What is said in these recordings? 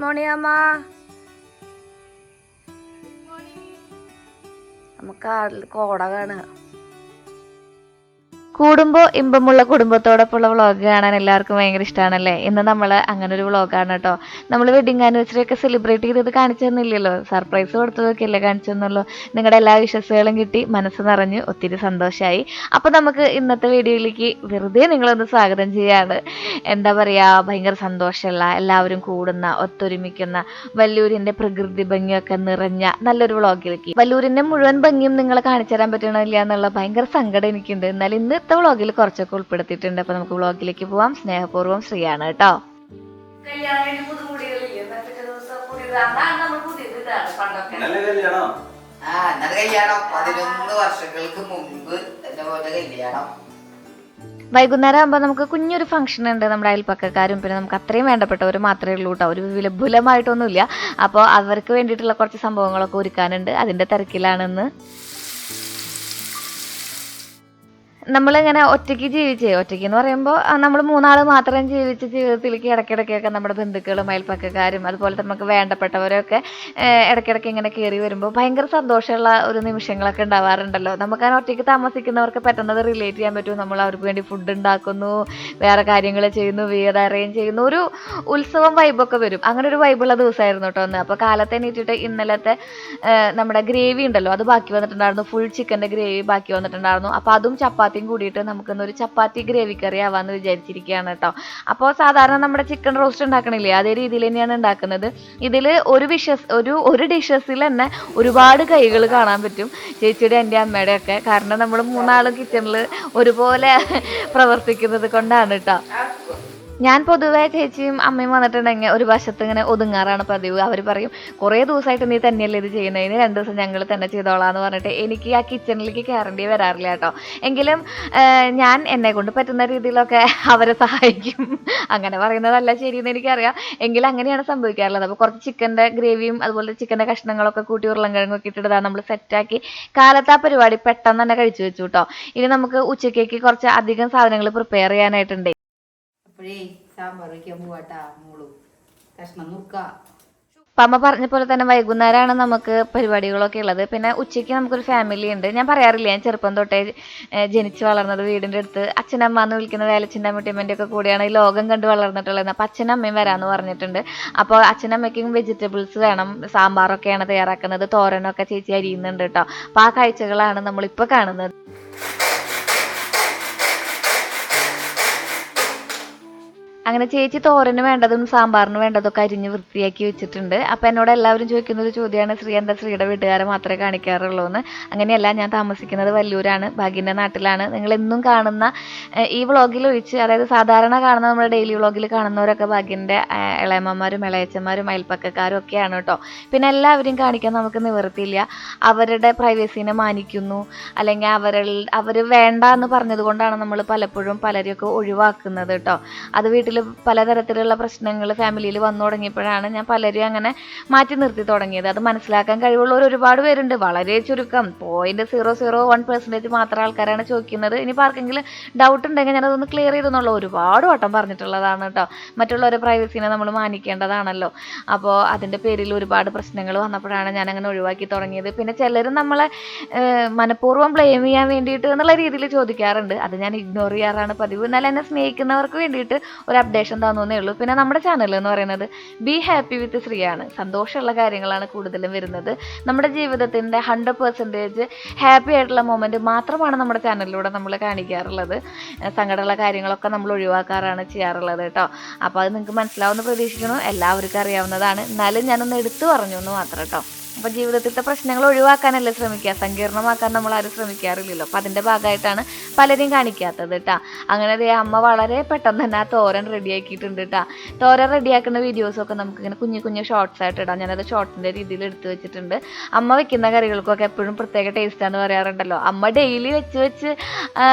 Morning അമ്മ. നമുക്ക് കോട കാണുക. കൂടുമ്പോൾ ഇമ്പമുള്ള കുടുംബത്തോടൊപ്പമുള്ള വ്ളോഗ് കാണാൻ എല്ലാവർക്കും ഭയങ്കര ഇഷ്ടമാണല്ലേ. ഇന്ന് നമ്മൾ അങ്ങനെ ഒരു വ്ളോഗാണ് കേട്ടോ. നമ്മൾ വെഡിങ് ആനിവേഴ്സറി ഒക്കെ സെലിബ്രേറ്റ് ചെയ്തത് കാണിച്ചു തന്നില്ലല്ലോ, സർപ്രൈസ് കൊടുത്തതൊക്കെ അല്ലേ കാണിച്ചു തന്നുള്ളൂ. നിങ്ങളുടെ എല്ലാ വിശ്വസുകളും കിട്ടി, മനസ്സ് നിറഞ്ഞ് ഒത്തിരി സന്തോഷമായി. അപ്പോൾ നമുക്ക് ഇന്നത്തെ വീഡിയോയിലേക്ക് വെറുതെ നിങ്ങളൊന്ന് സ്വാഗതം ചെയ്യാണ്. എന്താ പറയുക, ഭയങ്കര സന്തോഷമുള്ള, എല്ലാവരും കൂടുന്ന, ഒത്തൊരുമിക്കുന്ന, വല്ലൂരിൻ്റെ പ്രകൃതി ഭംഗിയൊക്കെ നിറഞ്ഞ നല്ലൊരു വ്ളോഗിലേക്ക്. വല്ലൂരിൻ്റെ മുഴുവൻ ഭംഗിയും നിങ്ങളെ കാണിച്ചു തരാൻ പറ്റണില്ല എന്നുള്ള ഭയങ്കര സങ്കടം എനിക്കുണ്ട്. എന്നാൽ ഇന്നത്തെ വ്ളോഗിൽ കുറച്ചൊക്കെ ഉൾപ്പെടുത്തിയിട്ടുണ്ട്. അപ്പോൾ നമുക്ക് വ്ളോഗിലേക്ക് പോവാം. സ്നേഹപൂർവ്വം ശ്രീയാണ് കേട്ടോ. വൈകുന്നേരം ആകുമ്പോൾ നമുക്ക് കുഞ്ഞൊരു ഫംഗ്ഷൻ ഉണ്ട്. നമ്മുടെ അയൽപ്പക്കക്കാരും പിന്നെ നമുക്ക് അത്രയും വേണ്ടപ്പെട്ടവർ മാത്രമേ ഉള്ളൂ കേട്ടോ. ഒരു വിലബുലമായിട്ടൊന്നുമില്ല. അപ്പോൾ അവർക്ക് വേണ്ടിയിട്ടുള്ള കുറച്ച് സംഭവങ്ങളൊക്കെ ഒരുക്കാനുണ്ട്. അതിൻ്റെ തിരക്കിലാണെന്ന്. നമ്മളിങ്ങനെ ഒറ്റയ്ക്ക് എന്ന് പറയുമ്പോൾ നമ്മൾ മൂന്നാൾ മാത്രം ജീവിച്ച ജീവിതത്തിലേക്ക് ഇടയ്ക്കിടയ്ക്കൊക്കെ നമ്മുടെ ബന്ധുക്കളും അയൽപ്പക്കക്കാരും അതുപോലെ നമുക്ക് വേണ്ടപ്പെട്ടവരൊക്കെ ഇടയ്ക്കിടയ്ക്ക് ഇങ്ങനെ കയറി വരുമ്പോൾ ഭയങ്കര സന്തോഷമുള്ള ഒരു നിമിഷങ്ങളൊക്കെ ഉണ്ടാവാറുണ്ടല്ലോ. നമുക്കങ്ങനെ ഒറ്റയ്ക്ക് താമസിക്കുന്നവർക്ക് പെട്ടെന്നത് റിലേറ്റ് ചെയ്യാൻ പറ്റും. നമ്മൾ അവർക്ക് വേണ്ടി ഫുഡ് ഉണ്ടാക്കുന്നു, വേറെ കാര്യങ്ങൾ ചെയ്യുന്നു, വീട് അറേഞ്ച് ചെയ്യുന്നു, ഒരു ഉത്സവം വൈബൊക്കെ വരും. അങ്ങനെ ഒരു വൈബുള്ള ദിവസമായിരുന്നു കേട്ടോ ഒന്ന്. അപ്പോൾ കാലത്ത് എണീറ്റിട്ട് ഇന്നലത്തെ നമ്മുടെ ഗ്രേവി ഉണ്ടല്ലോ, അത് ബാക്കി വന്നിട്ടുണ്ടായിരുന്നു. ഫുൾ ചിക്കൻ്റെ ഗ്രേവി ബാക്കി വന്നിട്ടുണ്ടായിരുന്നു. അപ്പോൾ അതും ചപ്പാത്തി കൂടിയിട്ട് നമുക്കൊന്നൊരു ചപ്പാത്തി ഗ്രേവി കറി ആവാന്ന് വിചാരിച്ചിരിക്കുകയാണ് കേട്ടോ. അപ്പോൾ സാധാരണ നമ്മുടെ ചിക്കൻ റോസ്റ്റ് ഉണ്ടാക്കണില്ലേ, അതേ രീതിയിൽ തന്നെയാണ് ഉണ്ടാക്കുന്നത്. ഇതിൽ ഒരു ഡിഷസിൽ തന്നെ ഒരുപാട് കൈകൾ കാണാൻ പറ്റും, ചേച്ചിയുടെ എൻ്റെ അമ്മയുടെ ഒക്കെ. കാരണം നമ്മൾ മൂന്നാളും കിച്ചണിൽ ഒരുപോലെ പ്രവർത്തിക്കുന്നത് കൊണ്ടാണ് കേട്ടോ. ഞാൻ പൊതുവേ ചേച്ചിയും അമ്മയും വന്നിട്ടുണ്ടെങ്കിൽ ഒരു വശത്ത് ഇങ്ങനെ ഒതുങ്ങാറാണ് പതിവ്. അവർ പറയും, കുറേ ദിവസമായിട്ട് നീ തന്നെയല്ലേ ഇത് ചെയ്യുന്നത്, ഇനി 2 ദിവസം ഞങ്ങൾ തന്നെ ചെയ്തോളാം എന്ന് പറഞ്ഞിട്ട് എനിക്ക് ആ കിച്ചണിലേക്ക് കയറേണ്ടി വരാറില്ല കേട്ടോ. എങ്കിലും ഞാൻ എന്നെ കൊണ്ട് പറ്റുന്ന രീതിയിലൊക്കെ അവരെ സഹായിക്കും. അങ്ങനെ പറയുന്നതല്ല ശരിയെന്ന് എനിക്കറിയാം, എങ്കിലും അങ്ങനെയാണ് സംഭവിക്കാറുള്ളത്. അപ്പോൾ കുറച്ച് ചിക്കൻ്റെ ഗ്രേവിയും അതുപോലെ ചിക്കൻ്റെ കഷ്ണങ്ങളൊക്കെ കൂട്ടി ഉരുളൻകിഴങ്ങൊക്കെ ഇട്ടിട്ട് നമ്മൾ സെറ്റാക്കി കാലത്ത് ആ പരിപാടി പെട്ടെന്ന് തന്നെ കഴിച്ചു വെച്ചു കേട്ടോ. ഇനി നമുക്ക് ഉച്ചക്കേക്ക് കുറച്ച് അധികം സാധനങ്ങൾ പ്രിപ്പയർ ചെയ്യാനായിട്ടുണ്ട്. സാമ്പാർ വയ്ക്കാൻ പോവാട്ടാ മോളു, കഷ്ണം നുറുക്ക. അമ്മ പറഞ്ഞ പോലെ തന്നെ വൈകുന്നേരമാണ് നമുക്ക് പരിപാടികളൊക്കെ ഉള്ളത്. പിന്നെ ഉച്ചയ്ക്ക് നമുക്കൊരു ഫാമിലി ഉണ്ട്. ഞാൻ പറയാറില്ല, ഞാൻ ചെറുപ്പം തൊട്ടേ ജനിച്ച് വളർന്നത് വീടിൻ്റെ അടുത്ത് അച്ഛനമ്മ എന്ന് വിളിക്കുന്ന വേലച്ചിൻ്റെ അമ്മൂട്ടിയമ്മൻ്റെ ഒക്കെ കൂടിയാണ് ഈ ലോകം കണ്ട് വളർന്നിട്ടുള്ളത്. അപ്പോൾ അച്ഛനമ്മയും വരാമെന്ന് പറഞ്ഞിട്ടുണ്ട്. അപ്പോൾ അച്ഛനമ്മയ്ക്കും വെജിറ്റബിൾസ് വേണം, സാമ്പാറൊക്കെയാണ് തയ്യാറാക്കുന്നത്, തോരനൊക്കെ ചേച്ചി അരിയുന്നുണ്ട് കേട്ടോ. അപ്പോൾ ആ കാഴ്ചകളാണ് നമ്മളിപ്പോൾ കാണുന്നത്. അങ്ങനെ ചേച്ചി തോരന് വേണ്ടതും സാമ്പാറിന് വേണ്ടതൊക്കെ അരിഞ്ഞ് വൃത്തിയാക്കി വെച്ചിട്ടുണ്ട്. അപ്പോൾ എന്നോട് എല്ലാവരും ചോദിക്കുന്ന ഒരു ചോദ്യമാണ്, ശ്രീ എന്താ ശ്രീയുടെ വീട്ടുകാരെ മാത്രമേ കാണിക്കാറുള്ളൂ എന്ന്. അങ്ങനെയല്ല, ഞാൻ താമസിക്കുന്നത് വല്ലൂരാണ്, ഭാഗ്യൻ്റെ നാട്ടിലാണ്. നിങ്ങളെന്നും കാണുന്ന ഈ വ്ളോഗിൽ ഒഴിച്ച്, അതായത് സാധാരണ കാണുന്ന നമ്മുടെ ഡെയിലി വ്ളോഗിൽ കാണുന്നവരൊക്കെ ഭാഗ്യൻ്റെ ഇളയമ്മമാരും ഇളയച്ചന്മാരും അയൽപ്പക്കക്കാരും ഒക്കെയാണ് കേട്ടോ. പിന്നെ എല്ലാവരെയും കാണിക്കാൻ നമുക്ക് നിവൃത്തിയില്ല. അവരുടെ പ്രൈവസീനെ മാനിക്കുന്നു, അല്ലെങ്കിൽ അവർ വേണ്ട എന്ന് പറഞ്ഞത് കൊണ്ടാണ് നമ്മൾ പലപ്പോഴും പലരെയൊക്കെ ഒഴിവാക്കുന്നത് കേട്ടോ. അത് വീട്ടിൽ പലതരത്തിലുള്ള പ്രശ്നങ്ങൾ ഫാമിലിയിൽ വന്നു തുടങ്ങിയപ്പോഴാണ് ഞാൻ പലരും അങ്ങനെ മാറ്റി നിർത്തി തുടങ്ങിയത്. അത് മനസ്സിലാക്കാൻ കഴിവുള്ളവർ ഒരുപാട് പേരുണ്ട്, വളരെ ചുരുക്കം 0.001% മാത്രം ആൾക്കാരാണ് ചോദിക്കുന്നത്. ഇനിയിപ്പോൾ ആർക്കെങ്കിലും ഡൗട്ട് ഉണ്ടെങ്കിൽ ഞാനതൊന്ന് ക്ലിയർ ചെയ്തെന്നുള്ള ഒരുപാട് വട്ടം പറഞ്ഞിട്ടുള്ളതാണ് കേട്ടോ. മറ്റുള്ളവരുടെ പ്രൈവസീനെ നമ്മൾ മാനിക്കേണ്ടതാണല്ലോ. അപ്പോൾ അതിൻ്റെ പേരിൽ ഒരുപാട് പ്രശ്നങ്ങൾ വന്നപ്പോഴാണ് ഞാൻ അങ്ങനെ ഒഴിവാക്കി തുടങ്ങിയത്. പിന്നെ ചിലർ നമ്മളെ മനഃപൂർവ്വം ബ്ലെയിം ചെയ്യാൻ വേണ്ടിയിട്ട് എന്നുള്ള രീതിയിൽ ചോദിക്കാറുണ്ട്. അത് ഞാൻ ഇഗ്നോർ ചെയ്യാറാണ് പതിവ്. എന്നാൽ എന്നെ സ്നേഹിക്കുന്നവർക്ക് വേണ്ടിയിട്ട് ഒരു അപ്ഡേഷൻ തന്നേ ഉള്ളൂ. പിന്നെ നമ്മുടെ ചാനൽ എന്ന് പറയുന്നത് ബി ഹാപ്പി വിത്ത് ശ്രീയാണ്. സന്തോഷമുള്ള കാര്യങ്ങളാണ് കൂടുതലും വരുന്നത്. നമ്മുടെ ജീവിതത്തിൻ്റെ 100% ഹാപ്പി ആയിട്ടുള്ള മൊമെൻറ്റ് മാത്രമാണ് നമ്മുടെ ചാനലിലൂടെ നമ്മൾ കാണിക്കാറുള്ളത്. സങ്കടമുള്ള കാര്യങ്ങളൊക്കെ നമ്മൾ ഒഴിവാക്കാറാണ് ചെയ്യാറുള്ളത് കേട്ടോ. അപ്പോൾ അത് നിങ്ങൾക്ക് മനസ്സിലാവുമെന്ന് പ്രതീക്ഷിക്കുന്നു. എല്ലാവർക്കും അറിയാവുന്നതാണ്, എന്നാലും ഞാനൊന്ന് എടുത്തു പറഞ്ഞു എന്ന് മാത്രം കേട്ടോ. അപ്പോൾ ജീവിതത്തിലത്തെ പ്രശ്നങ്ങൾ ഒഴിവാക്കാനല്ലേ ശ്രമിക്കുക, സങ്കീർണമാക്കാൻ നമ്മൾ ആരും ശ്രമിക്കാറില്ലല്ലോ. അപ്പോൾ അതിൻ്റെ ഭാഗമായിട്ടാണ് പലരെയും കാണിക്കാത്തത് കേട്ടോ. അങ്ങനെ അമ്മ വളരെ പെട്ടെന്ന് തന്നെ ആ തോരൻ റെഡിയാക്കിയിട്ടുണ്ട് കേട്ടോ. തോരൻ റെഡിയാക്കുന്ന വീഡിയോസൊക്കെ നമുക്കിങ്ങനെ കുഞ്ഞു കുഞ്ഞു ഷോർട്സ് ആയിട്ട് ഇടാം. ഞാനത് ഷോർട്സിൻ്റെ രീതിയിൽ എടുത്ത് വെച്ചിട്ടുണ്ട്. അമ്മ വെക്കുന്ന കറികൾക്കൊക്കെ എപ്പോഴും പ്രത്യേക ടേസ്റ്റാന്ന് പറയാറുണ്ടല്ലോ. അമ്മ ഡെയിലി വെച്ച്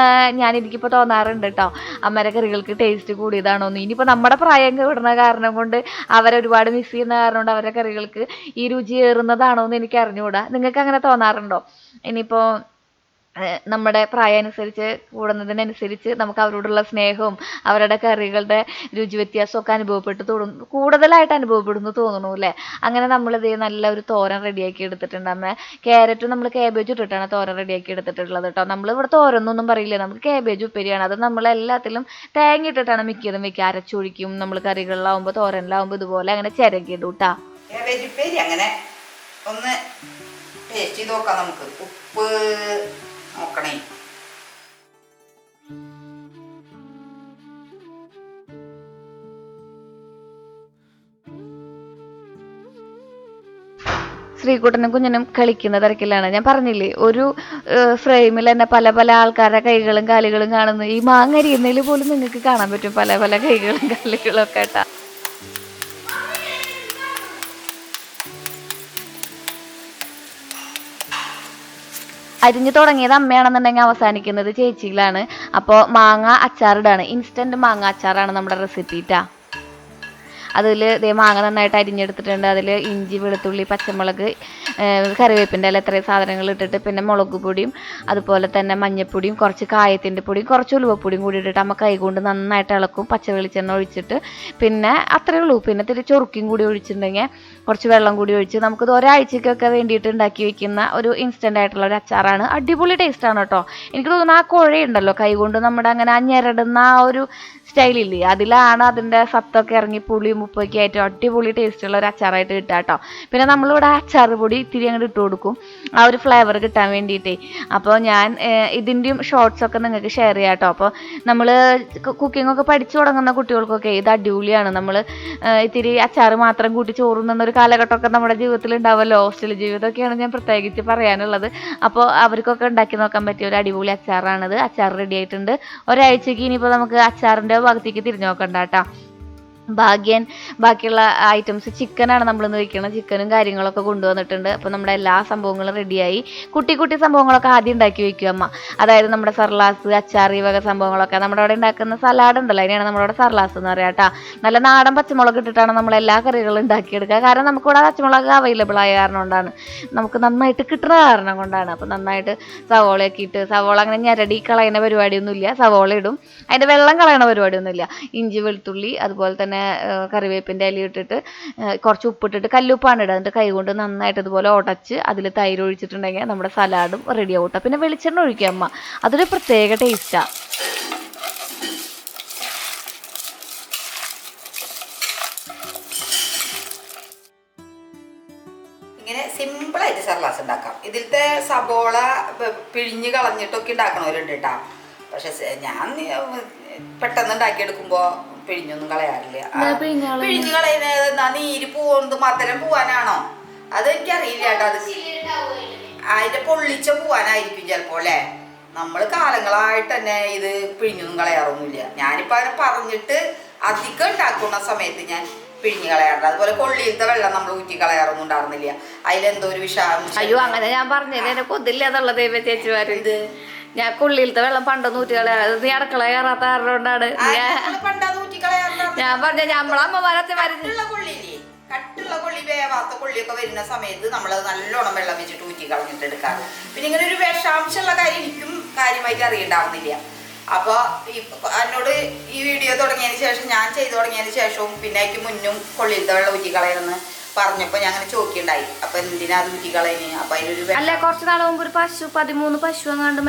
എനിക്കിപ്പോൾ തോന്നാറുണ്ട് കേട്ടോ, അമ്മയുടെ കറികൾക്ക് ടേസ്റ്റ് കൂടിയതാണോന്ന്. ഇനിയിപ്പോൾ നമ്മുടെ പ്രായം വിടുന്ന കാരണം കൊണ്ട്, അവരൊരുപാട് മിസ് ചെയ്യുന്ന കാരണം കൊണ്ട് അവരുടെ കറികൾക്ക് ഈ രുചി ഏറുന്നതാണ് എന്ന് എനിക്ക് അറിഞ്ഞുകൂടാ. നിങ്ങൾക്ക് അങ്ങനെ തോന്നാറുണ്ടോ? ഇനിയിപ്പോൾ നമ്മുടെ പ്രായം അനുസരിച്ച് കൂടുന്നതിനനുസരിച്ച് നമുക്ക് അവരോടുള്ള സ്നേഹവും അവരുടെ കറികളുടെ രുചി വ്യത്യാസമൊക്കെ കൂടുതലായിട്ട് അനുഭവപ്പെടുന്നു തോന്നുന്നു അല്ലേ. അങ്ങനെ നമ്മളിത് നല്ല ഒരു തോരൻ റെഡിയാക്കി എടുത്തിട്ടുണ്ട്. അമ്മ ക്യാരറ്റും നമ്മൾ കാബേജ് ഇട്ടിട്ടാണ് തോരൻ റെഡിയാക്കി എടുത്തിട്ടുള്ളത് കേട്ടോ. നമ്മളിവിടെ തോരനൊന്നും പറയില്ല, നമുക്ക് കാബേജ് ഉപ്പേരിയാണ്. അത് നമ്മൾ എല്ലാത്തിലും തേങ്ങ ഇട്ടിട്ടാണ് മിക്കതും വെക്കുക. അരച്ചൊഴിക്കും നമ്മൾ കറികളിലാവുമ്പോൾ, തോരനിലാവുമ്പോൾ ഇതുപോലെ അങ്ങനെ ചിരകിടും കേട്ടോ. കാബേജ് ഉപ്പേരി അങ്ങനെ ഒന്ന് ടേസ്റ്റ് ചെയ്ത് നോക്കാം. നമുക്ക് ഉപ്പ് നോക്കണേ. ശ്രീകുട്ടനും കുഞ്ഞനും കളിക്കുന്ന തിരക്കിലാണ്. ഞാൻ പറഞ്ഞില്ലേ, ഒരു ഫ്രെയിമിൽ തന്നെ പല പല ആൾക്കാരുടെ കൈകളും കാലുകളും കാണുന്നു. ഈ മാങ്ങ അരിയുന്നതിൽ പോലും നിങ്ങൾക്ക് കാണാൻ പറ്റും പല പല കൈകളും കാലുകളും ഒക്കെ കേട്ടാ. അരിഞ്ഞു തുടങ്ങിയത് അമ്മയാണെന്നുണ്ടെങ്കിൽ അവസാനിക്കുന്നത് ചേച്ചിയിലാണ്. അപ്പോൾ മാങ്ങ അച്ചാറിടാണ്, ഇൻസ്റ്റൻറ്റ് മാങ്ങ അച്ചാറാണ് നമ്മുടെ റെസിപ്പി ട്ടാ. അതിൽ ഇതേ മാങ്ങ നന്നായിട്ട് അരിഞ്ഞെടുത്തിട്ടുണ്ട്. അതിൽ ഇഞ്ചി, വെളുത്തുള്ളി, പച്ചമുളക്, കറിവേപ്പിൻ്റെ ഇല, ഇത്രയും സാധനങ്ങൾ ഇട്ടിട്ട് പിന്നെ മുളക് പൊടിയും അതുപോലെ തന്നെ മഞ്ഞൾപ്പൊടിയും കുറച്ച് കായത്തിൻ്റെ പൊടിയും കുറച്ച് ഉലുവപ്പൊടിയും കൂടി ഇട്ടിട്ട് അമ്മ കൈകൊണ്ട് നന്നായിട്ട് ഇളക്കും. പച്ച വെളിച്ചെണ്ണ ഒഴിച്ചിട്ട് പിന്നെ അത്രയേ ഉള്ളൂ. പിന്നെ ഇത്തിരി ചൊറുക്കിയും കൂടി ഒഴിച്ചിട്ടുണ്ടെങ്കിൽ കുറച്ച് വെള്ളം കൂടി ഒഴിച്ച് നമുക്കിത് ഒരാഴ്ചക്കൊക്കെ വേണ്ടിയിട്ട് ഉണ്ടാക്കി വെക്കുന്ന ഒരു ഇൻസ്റ്റൻ്റ് ആയിട്ടുള്ള ഒരു അച്ചാറാണ്. അടിപൊളി ടേസ്റ്റാണ് കേട്ടോ. എനിക്ക് തോന്നുന്നു ആ കുഴയുണ്ടല്ലോ കൈകൊണ്ട് നമ്മുടെ അങ്ങനെ ആ ഞെരടുന്ന ആ ഒരു സ്റ്റൈലില്ലേ, അതിലാണ് അതിൻ്റെ സത്തൊക്കെ ഇറങ്ങി പുളിയും ഉപ്പൊക്കെ ആയിട്ട് അടിപൊളി ടേസ്റ്റുള്ള ഒരു അച്ചാറായിട്ട് കിട്ടുക കേട്ടോ. പിന്നെ നമ്മളിവിടെ അച്ചാർ പൊടി ഇത്തിരി അങ്ങോട്ട് ഇട്ട് കൊടുക്കും ആ ഒരു ഫ്ലേവർ കിട്ടാൻ വേണ്ടിയിട്ടേ. അപ്പോൾ ഞാൻ ഇതിൻ്റെയും ഷോർട്സൊക്കെ നിങ്ങൾക്ക് ഷെയർ ചെയ്യാം കേട്ടോ. അപ്പോൾ നമ്മൾ കുക്കിങ്ങൊക്കെ പഠിച്ചു തുടങ്ങുന്ന കുട്ടികൾക്കൊക്കെ ഇത് അടിപൊളിയാണ്. നമ്മൾ ഇത്തിരി അച്ചാർ മാത്രം കൂട്ടി ചോറുന്നൊരു കാലഘട്ടമൊക്കെ നമ്മുടെ ജീവിതത്തിൽ ഉണ്ടാവുമല്ലോ. ഹോസ്റ്റൽ ജീവിതമൊക്കെയാണ് ഞാൻ പ്രത്യേകിച്ച് പറയാനുള്ളത്. അപ്പോൾ അവർക്കൊക്കെ ഉണ്ടാക്കി നോക്കാൻ പറ്റിയ ഒരു അടിപൊളി അച്ചാറാണിത്. അച്ചാർ റെഡി ആയിട്ടുണ്ട്. ഒരാഴ്ചക്ക് ഇനിയിപ്പോൾ നമുക്ക് അച്ചാറിൻ്റെ ഭാഗത്തേക്ക് തിരിഞ്ഞു നോക്കണ്ട കേട്ടോ. ബാക്കിയുള്ള ഐറ്റംസ് ചിക്കനാണ് നമ്മളിന്ന് വയ്ക്കുന്നത്. ചിക്കനും കാര്യങ്ങളൊക്കെ കൊണ്ടുവന്നിട്ടുണ്ട്. അപ്പോൾ നമ്മുടെ എല്ലാ സംഭവങ്ങളും റെഡിയായി. കുട്ടി കുട്ടി സംഭവങ്ങളൊക്കെ ആദ്യം ഉണ്ടാക്കി വയ്ക്കും അമ്മ. അതായത് നമ്മുടെ സർലാസ്, അച്ചാർ, ഈ വക സംഭവങ്ങളൊക്കെ. നമ്മുടെ അവിടെ ഉണ്ടാക്കുന്ന സലാഡ് ഉണ്ടല്ലോ, അതിനെയാണ് നമ്മുടെ സർലാസ് എന്ന് പറയാം കേട്ടോ. നല്ല നാടൻ പച്ചമുളക് ഇട്ടിട്ടാണ് നമ്മൾ എല്ലാ കറികളും ഉണ്ടാക്കിയെടുക്കുക. കാരണം നമുക്കിവിടെ പച്ചമുളക് അവൈലബിൾ ആയ കാരണം കൊണ്ടാണ്, നമുക്ക് നന്നായിട്ട് കിട്ടുന്ന കാരണം കൊണ്ടാണ്. അപ്പോൾ നന്നായിട്ട് സവോളയൊക്കെ ഇട്ട്, സവോള അങ്ങനെ ഞെരടി കളയുന്ന പരിപാടിയൊന്നുമില്ല, സവോള ഇടും, അതിൻ്റെ വെള്ളം കളയണ പരിപാടിയൊന്നുമില്ല. ഇഞ്ചി, വെളുത്തുള്ളി, അതുപോലെ തന്നെ കറിവേപ്പിൻ്റെ ഇല ഇട്ടിട്ട് കുറച്ച് ഉപ്പിട്ടിട്ട്, കല്ലുപ്പാണ് ഇടുക. എന്നിട്ട് കൈകൊണ്ട് നന്നായിട്ട് ഇതുപോലെ ഉടച്ച് അതിൽ തൈര് ഒഴിച്ചിട്ടുണ്ടെങ്കിൽ നമ്മുടെ സലാഡും റെഡി ആവും. പിന്നെ വെളിച്ചെണ്ണ ഒഴിക്കുക അമ്മ, അതൊരു പ്രത്യേക ടേസ്റ്റാണ്. ഇങ്ങനെ സിമ്പിളായിട്ട് സർലാസ് ഉണ്ടാക്കാം. ഇതിലത്തെ സബോള പിഴിഞ്ഞ് കളഞ്ഞിട്ടൊക്കെ ഉണ്ടാക്കണവരുണ്ട് കേട്ടോ. പക്ഷെ ഞാൻ പെട്ടെന്ന് ഉണ്ടാക്കിയെടുക്കുമ്പോൾ പിഴിഞ്ഞൊന്നും കളയാറില്ല. പിഴിഞ്ഞ് കളയുന്നത് നീര് പോകുന്നത് മധുരം പോവാനാണോ അതെനിക്കറിയില്ല കേട്ടോ. അത് അതിന്റെ പൊള്ളിച്ച പോവാനായിരിക്കും ചിലപ്പോ അല്ലേ. നമ്മൾ കാലങ്ങളായിട്ട് തന്നെ ഇത് പിഴിഞ്ഞൊന്നും കളയാറൊന്നുമില്ല. ഞാനിപ്പോൾ അതിനെ പറഞ്ഞിട്ട് അധികം ഉണ്ടാക്കുന്ന സമയത്ത് ഞാൻ പിഴിഞ്ഞ് കളയാറുണ്ട്. അതുപോലെ കൊള്ളിയിലത്തെ വെള്ളം നമ്മൾ ഊറ്റി കളയാറൊന്നും ഉണ്ടായിരുന്നില്ല. അതിലെന്തോ ഒരു വിഷാംശം. അയ്യോ, അങ്ങനെ ഞാൻ പറഞ്ഞത് എന്നെ കൊതില്ല എന്നുള്ളത് ചേച്ചിമാരുണ്ട്. ഞാൻ കൊള്ളിയിലത്തെ വെള്ളം പണ്ടൊന്നും ഊറ്റി കളയാറ്, നീ അടുക്കള കയറാത്ത കാരണം കൊണ്ടാണ് ഞാൻ പറഞ്ഞ നമ്മളമ്മമാരത്തെ കട്ടുള്ള കൊള്ളി, വേവാത്ത കൊള്ളിയൊക്കെ വരുന്ന സമയത്ത് നമ്മൾ നല്ലോണം വെള്ളം വെച്ചിട്ട് ഊറ്റി കളഞ്ഞിട്ട് എടുക്കാറ്. പിന്നെ ഇങ്ങനെ ഒരു വിഷാംശമുള്ള കാര്യം എനിക്കും കാര്യമായിട്ട് അറിയണ്ടാവുന്നില്ല. അപ്പോൾ എന്നോട് ഈ വീഡിയോ തുടങ്ങിയതിന് ശേഷം, ഞാൻ ചെയ്തു തുടങ്ങിയതിന് ശേഷവും പിന്നെ എനിക്ക് മുന്നും കൊള്ളിയിലത്തെ വെള്ളം ഊറ്റി കളയുമെന്ന് പറഞ്ഞപ്പോൾ ഞാൻ അങ്ങനെ ചോദിക്കണ്ടായി. അപ്പൊ എന്തിനാ അത് ഊറ്റി കളയുന്നത്? അപ്പൊ അതിലൊരു അല്ല, കുറച്ച് നാൾ മുമ്പ് ഒരു 13 പശു അങ്ങാണ്ട്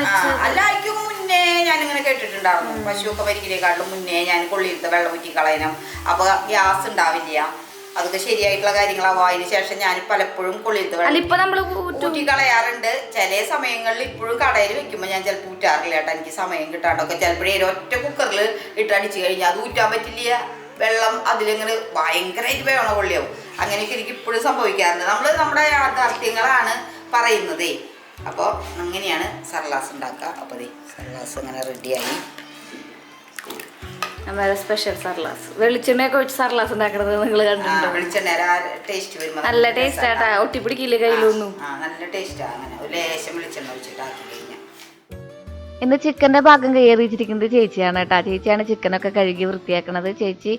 അല്ല, അതിക്ക് മുന്നേ ഞാനിങ്ങനെ കേട്ടിട്ടുണ്ടായിരുന്നു. പശുവൊക്കെ മരിക്കുന്നതിനെക്കാട്ടും മുന്നേ ഞാൻ കൊള്ളിയിലത്തെ വെള്ളം ഊറ്റി കളയണം, അപ്പൊ ഗ്യാസ് ഉണ്ടാവില്ല, അതൊക്കെ ശരിയായിട്ടുള്ള കാര്യങ്ങളാവും. അതിന് ശേഷം ഞാൻ പലപ്പോഴും കൊള്ളിയിലത്തെ വെള്ളം ഊറ്റി കളയാറുണ്ട്. ചില സമയങ്ങളിൽ ഇപ്പോഴും കടയിൽ വെക്കുമ്പോൾ ഞാൻ ചിലപ്പോൾ ഊറ്റാറില്ല കേട്ടോ. എനിക്ക് സമയം കിട്ടാണ്ടൊക്കെ ചിലപ്പോഴേ ഒറ്റ കുക്കറിൽ ഇട്ടടിച്ച് കഴിഞ്ഞാൽ അത് ഊറ്റാൻ പറ്റില്ല. വെള്ളം അതിലിങ്ങനെ ഭയങ്കരമായിട്ട് വേണ കൊള്ളിയാവും. അങ്ങനെയൊക്കെ എനിക്ക് ഇപ്പോഴും സംഭവിക്കാറുണ്ട്. നമ്മുടെ യാഥാർത്ഥ്യങ്ങളാണ് പറയുന്നതേ. അപ്പോൾ അങ്ങനെയാണ് സർലാസ് ഉണ്ടാക്കുക. അപ്പോൾ സർലാസ് ഇങ്ങനെ റെഡിയായി. നമ്മുടെ സ്പെഷ്യൽ സർലാസ് വെളിച്ചെണ്ണയൊക്കെ വെച്ച് സർലാസ് ഉണ്ടാക്കുന്നത് നിങ്ങൾ കണ്ടിട്ടുണ്ടോ? വെളിച്ചെണ്ണ ടേസ്റ്റ് വരുമ്പോൾ നല്ല ടേസ്റ്റ് ആട്ടാ, ഒട്ടിപ്പിടിക്കില്ല കയ്യിലൊന്നും. നല്ല ടേസ്റ്റാണ്. അങ്ങനെ ഒരു ലേശം വെളിച്ചെണ്ണ ഒഴിച്ചിട്ടാക്കി കഴിഞ്ഞാൽ ഇന്ന് ചിക്കൻ്റെ ഭാഗം കയറിയിരിക്കുന്നത് ചേച്ചിയാണ് കേട്ടോ. ചേച്ചിയാണ് ചിക്കനൊക്കെ കഴുകി വൃത്തിയാക്കണത്. ചേച്ചി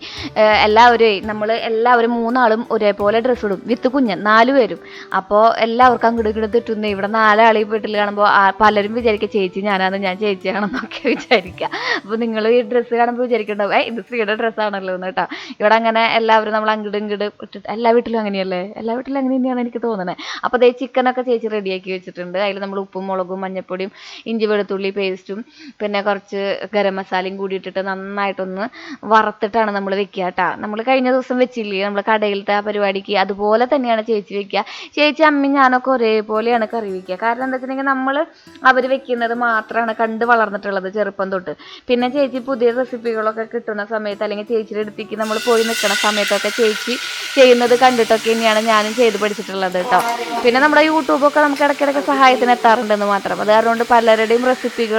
എല്ലാവരും മൂന്നാളും ഒരേപോലെ ഡ്രസ്സ് ഇടും വിത്ത് കുഞ്ഞൻ 4 പേരും. അപ്പോൾ എല്ലാവർക്കും അങ്ങോട്ട് ഇങ്ങോട്ട് ഇട്ടുന്നേ. ഇവിടെ 4 ആൾ ഈ വീട്ടിൽ കാണുമ്പോൾ പലരും വിചാരിക്കുക ചേച്ചി ഞാനാണ്, ഞാൻ ചേച്ചിയാണെന്നൊക്കെ വിചാരിക്കുക. അപ്പോൾ നിങ്ങൾ ഈ ഡ്രസ്സ് കാണുമ്പോൾ വിചാരിക്കണ്ടാവും ഇത് സ്ത്രീയുടെ ഡ്രസ്സാണല്ലോ എന്ന് കേട്ടോ. ഇവിടെ അങ്ങനെ എല്ലാവരും നമ്മൾ അങ്ങോട്ട് ഇങ്ങോട്ട് ഇട്ടിട്ട് എല്ലാ വീട്ടിലും അങ്ങനെയല്ലേ, എല്ലാ വീട്ടിലും അങ്ങനെ തന്നെയാണ് എനിക്ക് തോന്നുന്നത്. അപ്പോൾ അതേ ചിക്കനൊക്കെ ചേച്ചി റെഡിയാക്കി വെച്ചിട്ടുണ്ട്. അതിൽ നമ്മൾ ഉപ്പും മുളകും മഞ്ഞപ്പൊടിയും ഇഞ്ചി വെളുത്തുള്ളി പേസ്റ്റും പിന്നെ കുറച്ച് ഗരം മസാലയും കൂടി ഇട്ടിട്ട് നന്നായിട്ടൊന്ന് വറുത്തിട്ടാണ് നമ്മൾ വെക്കുക കേട്ടോ. നമ്മൾ കഴിഞ്ഞ ദിവസം വെച്ചില്ലേ നമ്മൾ കടയിലത്തെ ആ പരിപാടിക്ക്, അതുപോലെ തന്നെയാണ് ചേച്ചി വെക്കുക. ചേച്ചി അമ്മയും ഞാനൊക്കെ ഒരേപോലെയാണ് കറി വെക്കുക. കാരണം എന്താ വെച്ചിട്ടുണ്ടെങ്കിൽ അവർ വെക്കുന്നത് മാത്രമാണ് കണ്ട് വളർന്നിട്ടുള്ളത് ചെറുപ്പം തൊട്ട്. പിന്നെ ചേച്ചി പുതിയ റെസിപ്പികളൊക്കെ കിട്ടുന്ന സമയത്ത് അല്ലെങ്കിൽ ചേച്ചിയുടെ അടുത്തേക്ക് നമ്മൾ പോയി നിൽക്കുന്ന സമയത്തൊക്കെ ചേച്ചി ചെയ്യുന്നത് കണ്ടിട്ടൊക്കെ തന്നെയാണ് ഞാനും ചെയ്ത് പഠിച്ചിട്ടുള്ളത് കേട്ടോ. പിന്നെ നമ്മുടെ യൂട്യൂബൊക്കെ നമുക്ക് ഇടയ്ക്കിടയ്ക്ക് സഹായത്തിന് എത്താറുണ്ടെന്ന് മാത്രം. അത് കാരണം പലരുടെയും റെസിപ്പികളും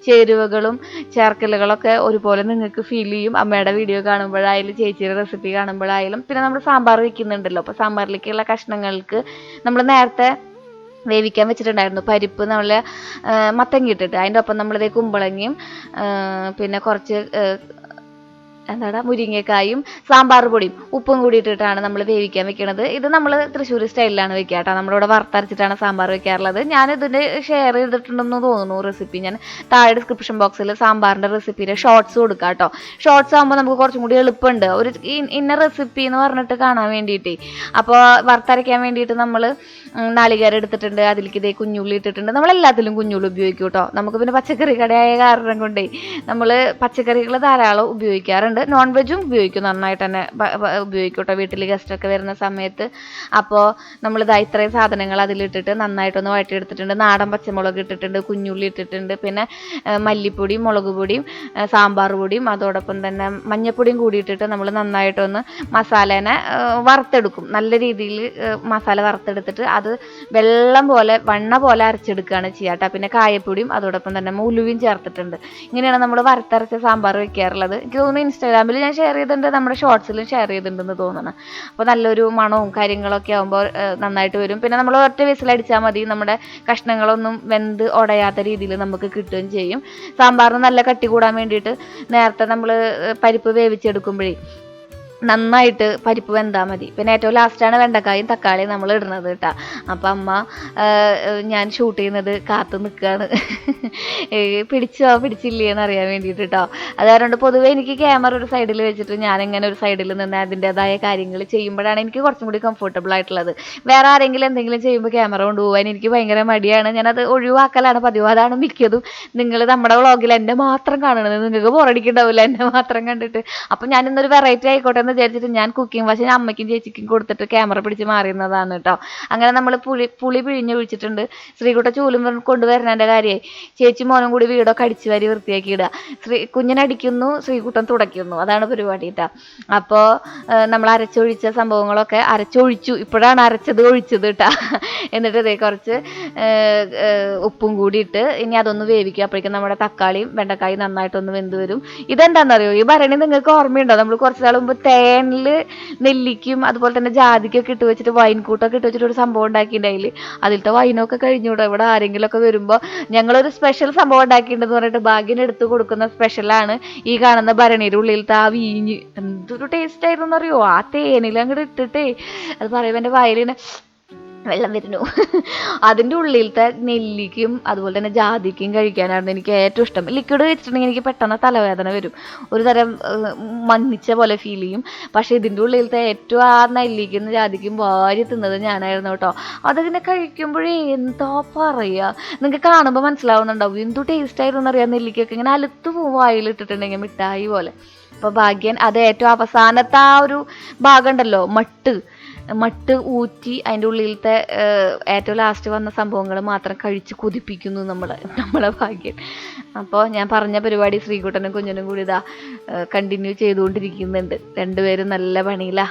ചേരുവകളും ചേർക്കലുകളൊക്കെ ഒരുപോലെ നിങ്ങൾക്ക് ഫീൽ ചെയ്യും. അമ്മയുടെ വീഡിയോ കാണുമ്പോഴായാലും ചേച്ചിയുടെ റെസിപ്പി കാണുമ്പോഴായാലും. പിന്നെ നമ്മൾ സാമ്പാർ വയ്ക്കുന്നുണ്ടല്ലോ, അപ്പോൾ സാമ്പാറിലേക്കുള്ള കഷ്ണങ്ങൾക്ക് നമ്മൾ നേരത്തെ വേവിക്കാൻ വെച്ചിട്ടുണ്ടായിരുന്നു. പരിപ്പ് നമ്മൾ മത്തങ്ങ ഇട്ടിട്ട് അതിൻ്റെ ഒപ്പം നമ്മളിതേ കുമ്പളങ്ങയും പിന്നെ കുറച്ച് മുരിങ്ങക്കായും സാമ്പാർ പൊടിയും ഉപ്പും കൂടി ഇട്ടിട്ടാണ് നമ്മൾ വേവിക്കാൻ വെക്കുന്നത്. ഇത് നമ്മൾ തൃശ്ശൂർ സ്റ്റൈലിലാണ് വെക്കുക കേട്ടോ. നമ്മളിവിടെ വറുത്തരച്ചിട്ടാണ് സാമ്പാർ വെക്കാറുള്ളത്. ഞാനിതിൻ്റെ ഷെയർ ചെയ്തിട്ടുണ്ടെന്ന് തോന്നുന്നു റെസിപ്പി. ഞാൻ താഴെ ഡിസ്ക്രിപ്ഷൻ ബോക്സിൽ സാമ്പാറിൻ്റെ റെസിപ്പിയുടെ ഷോർട്സ് കൊടുക്കാം കേട്ടോ. ഷോർട്സ് ആകുമ്പോൾ നമുക്ക് കുറച്ചും കൂടി എളുപ്പമുണ്ട് ഒരു ഇന്ന റെസിപ്പി എന്ന് പറഞ്ഞിട്ട് കാണാൻ വേണ്ടിയിട്ട്. അപ്പോൾ വറുത്തരയ്ക്കാൻ വേണ്ടിയിട്ട് നമ്മൾ നാളികേരം എടുത്തിട്ടുണ്ട്, അതിലേക്ക് ഇതേ കുഞ്ഞുള്ളി ഇട്ടിട്ടുണ്ട്. നമ്മളെല്ലാത്തിലും കുഞ്ഞുള്ളി ഉപയോഗിക്കും കേട്ടോ. നമുക്ക് പിന്നെ പച്ചക്കറി കടയായ കാരണം കൊണ്ടേ നമ്മൾ പച്ചക്കറികൾ ധാരാളം ഉപയോഗിക്കാറുണ്ട്. നോൺ വെജും ഉപയോഗിക്കും, നന്നായിട്ട് തന്നെ ഉപയോഗിക്കും കേട്ടോ വീട്ടിൽ ഗസ്റ്റൊക്കെ വരുന്ന സമയത്ത്. അപ്പോൾ നമ്മളിതാ ഇത്രയും സാധനങ്ങൾ അതിലിട്ടിട്ട് നന്നായിട്ടൊന്ന് വഴറ്റിയെടുത്തിട്ടുണ്ട്. നാടൻ പച്ചമുളക് ഇട്ടിട്ടുണ്ട്, കുഞ്ഞുള്ളി ഇട്ടിട്ടുണ്ട്, പിന്നെ മല്ലിപ്പൊടിയും മുളക് പൊടിയും സാമ്പാർ പൊടിയും അതോടൊപ്പം തന്നെ മഞ്ഞൾപ്പൊടിയും കൂടി ഇട്ടിട്ട് നമ്മൾ നന്നായിട്ടൊന്ന് മസാലേനെ വറുത്തെടുക്കും. നല്ല രീതിയിൽ മസാല വറുത്തെടുത്തിട്ട് അത് വെള്ളം പോലെ വണ്ണ പോലെ അരച്ചെടുക്കുകയാണ് ചെയ്യുക കേട്ടോ. പിന്നെ കായപ്പൊടിയും അതോടൊപ്പം തന്നെ ഉലുവയും ചേർത്തിട്ടുണ്ട്. ഇങ്ങനെയാണ് നമ്മൾ വറുത്തരച്ച സാമ്പാർ വെക്കാറുള്ളത്. എനിക്ക് തോന്നുന്നു ഇൻസ്റ്റാഗ്രാമിൽ ഞാൻ ഷെയർ ചെയ്തിട്ടുണ്ട്, നമ്മുടെ ഷോർട്സിലും ഷെയർ ചെയ്തിട്ടുണ്ടെന്ന് തോന്നുന്നു. അപ്പോൾ നല്ലൊരു മണവും കാര്യങ്ങളൊക്കെ ആകുമ്പോൾ നന്നായിട്ട് വരും. പിന്നെ നമ്മൾ ഒറ്റ വിസിലടിച്ചാൽ മതി, നമ്മുടെ കഷ്ണങ്ങളൊന്നും വെന്ത് ഉടയാത്ത രീതിയിൽ നമുക്ക് കിട്ടുകയും ചെയ്യും. സാമ്പാറിന് നല്ല കട്ടി കൂടാൻ വേണ്ടിയിട്ട് നേരത്തെ നമ്മൾ പരിപ്പ് വേവിച്ചെടുക്കുമ്പോഴേ നന്നായിട്ട് പരിപ്പ് വെന്താൽ മതി. പിന്നെ ഏറ്റവും ലാസ്റ്റാണ് വെണ്ടക്കായും തക്കാളിയും നമ്മൾ ഇടുന്നത് കേട്ടോ. അപ്പം അമ്മ ഞാൻ ഷൂട്ട് ചെയ്യുന്നത് കാത്തു നിൽക്കുകയാണ് പിടിച്ചില്ലേ എന്ന് അറിയാൻ വേണ്ടിയിട്ട് കേട്ടോ. അത് കാരണം പൊതുവേ എനിക്ക് ക്യാമറ ഒരു സൈഡിൽ വെച്ചിട്ട് ഞാനിങ്ങനെ ഒരു സൈഡിൽ നിന്ന് അതിൻ്റെതായ കാര്യങ്ങൾ ചെയ്യുമ്പോഴാണ് എനിക്ക് കുറച്ചും കൂടി കംഫർട്ടബിൾ ആയിട്ടുള്ളത്. വേറെ ആരെങ്കിലും എന്തെങ്കിലും ചെയ്യുമ്പോൾ ക്യാമറ കൊണ്ടുപോകാൻ എനിക്ക് ഭയങ്കര മടിയാണ്. ഞാനത് ഒഴിവാക്കലാണ് പതിവ്. അതാണ് മിക്കതും നിങ്ങൾ നമ്മുടെ വ്ളോഗിൽ എന്നെ മാത്രം കാണുന്നത്. നിങ്ങൾക്ക് ബോറടിക്കുന്നുണ്ടാവില്ല എന്നെ മാത്രം കണ്ടിട്ട്. അപ്പം ഞാനിന്നൊരു വെറൈറ്റി ആയിക്കോട്ടെ എന്ന് വിചാരിച്ചിട്ട് ഞാൻ കുക്കിംഗ് പക്ഷേ അമ്മയ്ക്കും ചേച്ചിക്കും കൊടുത്തിട്ട് ക്യാമറ പിടിച്ച് മാറിയുന്നതാണ് കേട്ടോ. അങ്ങനെ നമ്മൾ പുളി പിഴിഞ്ഞ് ഒഴിച്ചിട്ടുണ്ട്. ശ്രീകുട്ട ചൂലും കൊണ്ടുവരുന്നതിൻ്റെ കാര്യമായി ചേച്ചി മോനും കൂടി വീടൊക്കെ അടിച്ചു വാരി വൃത്തിയാക്കി ഇടുക. കുഞ്ഞിനടിക്കുന്നു, ശ്രീകുട്ടൻ തുടയ്ക്കുന്നു, അതാണ് പരിപാടി കേട്ടോ. അപ്പോൾ നമ്മൾ അരച്ചൊഴിച്ച സംഭവങ്ങളൊക്കെ അരച്ചൊഴിച്ചു. ഇപ്പോഴാണ് അരച്ചത് ഒഴിച്ചത് കേട്ടോ. എന്നിട്ട് ഇതേ കുറച്ച് ഉപ്പും കൂടി ഇട്ട് ഇനി അതൊന്ന് വേവിക്കുക. അപ്പോഴേക്കും നമ്മുടെ തക്കാളിയും വെണ്ടക്കായും നന്നായിട്ടൊന്ന് വെന്ത് വരും. ഇതെന്താണെന്നറിയോ, ഈ ഭരണി നിങ്ങൾക്ക് ഓർമ്മയുണ്ടോ? നമ്മൾ കുറച്ച് നാൾ മുമ്പ് തേനിൽ നെല്ലിക്കും അതുപോലെ തന്നെ ജാതിക്കൊക്കെ ഇട്ട് വെച്ചിട്ട് വൈൻകൂട്ടൊക്കെ ഇട്ട് വെച്ചിട്ട് ഒരു സംഭവം ഉണ്ടാക്കിയിട്ടുണ്ടായില്ലേ. അതിലത്തെ വൈനൊക്കെ കഴിഞ്ഞൂടെ. ഇവിടെ ആരെങ്കിലുമൊക്കെ വരുമ്പോൾ ഞങ്ങളൊരു സ്പെഷ്യൽ സംഭവം ഉണ്ടാക്കിയിട്ടുണ്ടെന്ന് പറഞ്ഞിട്ട് ഭാഗ്യം എടുത്ത് കൊടുക്കുന്ന സ്പെഷ്യലാണ് ഈ കാണുന്ന ഭരണിയുടെ ഉള്ളിലത്തെ ആ വീഞ്ഞ്. എന്തൊരു ടേസ്റ്റ് ആയിരുന്നു എന്നറിയോ, ആ തേനിൽ അങ്ങോട്ട് ഇട്ടിട്ടേ. അത് പറയുമ്പോൾ എൻ്റെ വയലിന് വെള്ളം വരുന്നു. അതിൻ്റെ ഉള്ളിലത്തെ നെല്ലിക്കും അതുപോലെ തന്നെ ജാതിക്കും കഴിക്കാനായിരുന്നു എനിക്ക് ഏറ്റവും ഇഷ്ടം. ലിക്വിഡ് കഴിച്ചിട്ടുണ്ടെങ്കിൽ എനിക്ക് പെട്ടെന്ന് തലവേദന വരും, ഒരു തരം മന്നിച്ച പോലെ ഫീൽ ചെയ്യും. പക്ഷേ ഇതിൻ്റെ ഉള്ളിലത്തെ ഏറ്റവും ആ നെല്ലിക്കും ജാതിക്കും വാരി തിന്നത് ഞാനായിരുന്നു കേട്ടോ. അതിങ്ങനെ കഴിക്കുമ്പോഴേ എന്താ പറയുക, നിങ്ങൾക്ക് കാണുമ്പോൾ മനസ്സിലാവുന്നുണ്ടാവും എന്തോ ടേസ്റ്റ് ആയിരുന്നു എന്നറിയാം. നെല്ലിക്കൊക്കെ ഇങ്ങനെ അലുത്ത് പോവും വായിലിട്ടിട്ടുണ്ടെങ്കിൽ മിഠായി പോലെ. അപ്പോൾ ഭാഗ്യൻ അത് ഏറ്റവും അവസാനത്തെ ആ ഒരു ഭാഗം ഉണ്ടല്ലോ, മട്ട് ഊറ്റി അതിൻ്റെ ഉള്ളിലത്തെ ഏറ്റവും ലാസ്റ്റ് വന്ന സംഭവങ്ങൾ മാത്രം കഴിച്ച് കൊതിപ്പിക്കുന്നു നമ്മളെ ഭാഗ്യം. അപ്പോൾ ഞാൻ പറഞ്ഞ പരിപാടി ശ്രീകുട്ടനും കുഞ്ഞനും കൂടി ഇതാ കണ്ടിന്യൂ ചെയ്തുകൊണ്ടിരിക്കുന്നുണ്ട്. രണ്ടുപേരും നല്ല പണിയിലാ.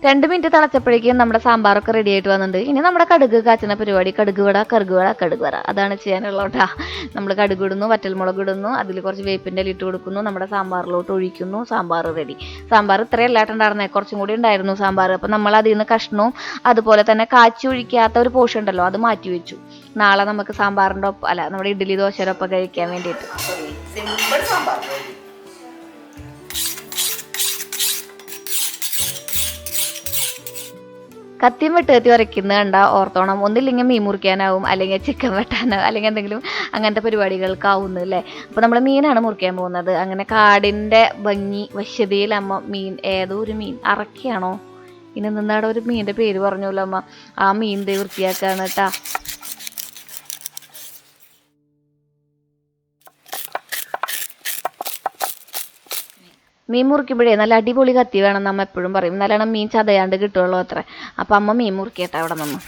2 മിനിറ്റ് തിളച്ചപ്പോഴേക്കും നമ്മുടെ സാമ്പാറൊക്കെ റെഡി ആയിട്ട് വന്നിട്ടുണ്ട്. ഇനി നമ്മുടെ കടുക് കാച്ചുന്ന പരിപാടി, കടുക് വറ അതാണ് ചെയ്യാനുള്ള കേട്ടോ. നമ്മൾ കടുക് ഇടുന്നു, വറ്റൽമുളക് ഇടുന്നു, അതിൽ കുറച്ച് വേപ്പിൻ്റെ ഇട്ട് കൊടുക്കുന്നു, നമ്മുടെ സാമ്പാറിലോട്ട് ഒഴിക്കുന്നു, സാമ്പാർ റെഡി. സാമ്പാർ ഇത്രയും അല്ലാട്ടുണ്ടായിരുന്നേ, കുറച്ചും കൂടി ഉണ്ടായിരുന്നു സാമ്പാർ. അപ്പോൾ നമ്മൾ അതിൽ നിന്ന് കഷ്ണവും അതുപോലെ തന്നെ കാച്ചി ഒഴിക്കാത്ത ഒരു പോർഷൻ ഉണ്ടല്ലോ അത് മാറ്റി വെച്ചു. നാളെ നമുക്ക് സാമ്പാറിൻ്റെ ഒപ്പം അല്ല നമ്മുടെ ഇഡ്ഡലി ദോശയുടെ ഒപ്പം കഴിക്കാൻ വേണ്ടിയിട്ട്. സിമ്പിൾ സാമ്പാർ. കത്തിയും വെട്ടുകത്തി ഉരയ്ക്കുന്നത് കണ്ട ഓർത്തോണം, ഒന്നില്ലെങ്കിൽ മീൻ മുറിക്കാനാവും, അല്ലെങ്കിൽ ചിക്കൻ വെട്ടാനാവും, അല്ലെങ്കിൽ എന്തെങ്കിലും അങ്ങനത്തെ പരിപാടികൾക്കാവുന്നു അല്ലേ. അപ്പോൾ നമ്മൾ മീനാണ് മുറിക്കാൻ പോകുന്നത്. അങ്ങനെ കാടിൻ്റെ ഭംഗി വശ്യതയിൽ അമ്മ മീൻ, ഏതോ ഒരു മീൻ അറക്കിയാണോ ഇനി നിന്നാടെ ഒരു മീനിൻ്റെ പേര് പറഞ്ഞല്ലോ അമ്മ, ആ മീൻ വൃത്തിയാക്കാണ് കേട്ടാ. മീൻ മുറിക്കുമ്പോഴേ നല്ല അടിപൊളി കത്തി വേണം നമ്മ എപ്പോഴും പറയും, നല്ലോണം മീൻ ചതയാണ്ട് കിട്ടുള്ളൂ അത്ര. അപ്പം അമ്മ മീൻ മുറിക്കട്ടെ അവിടെ നിന്ന്.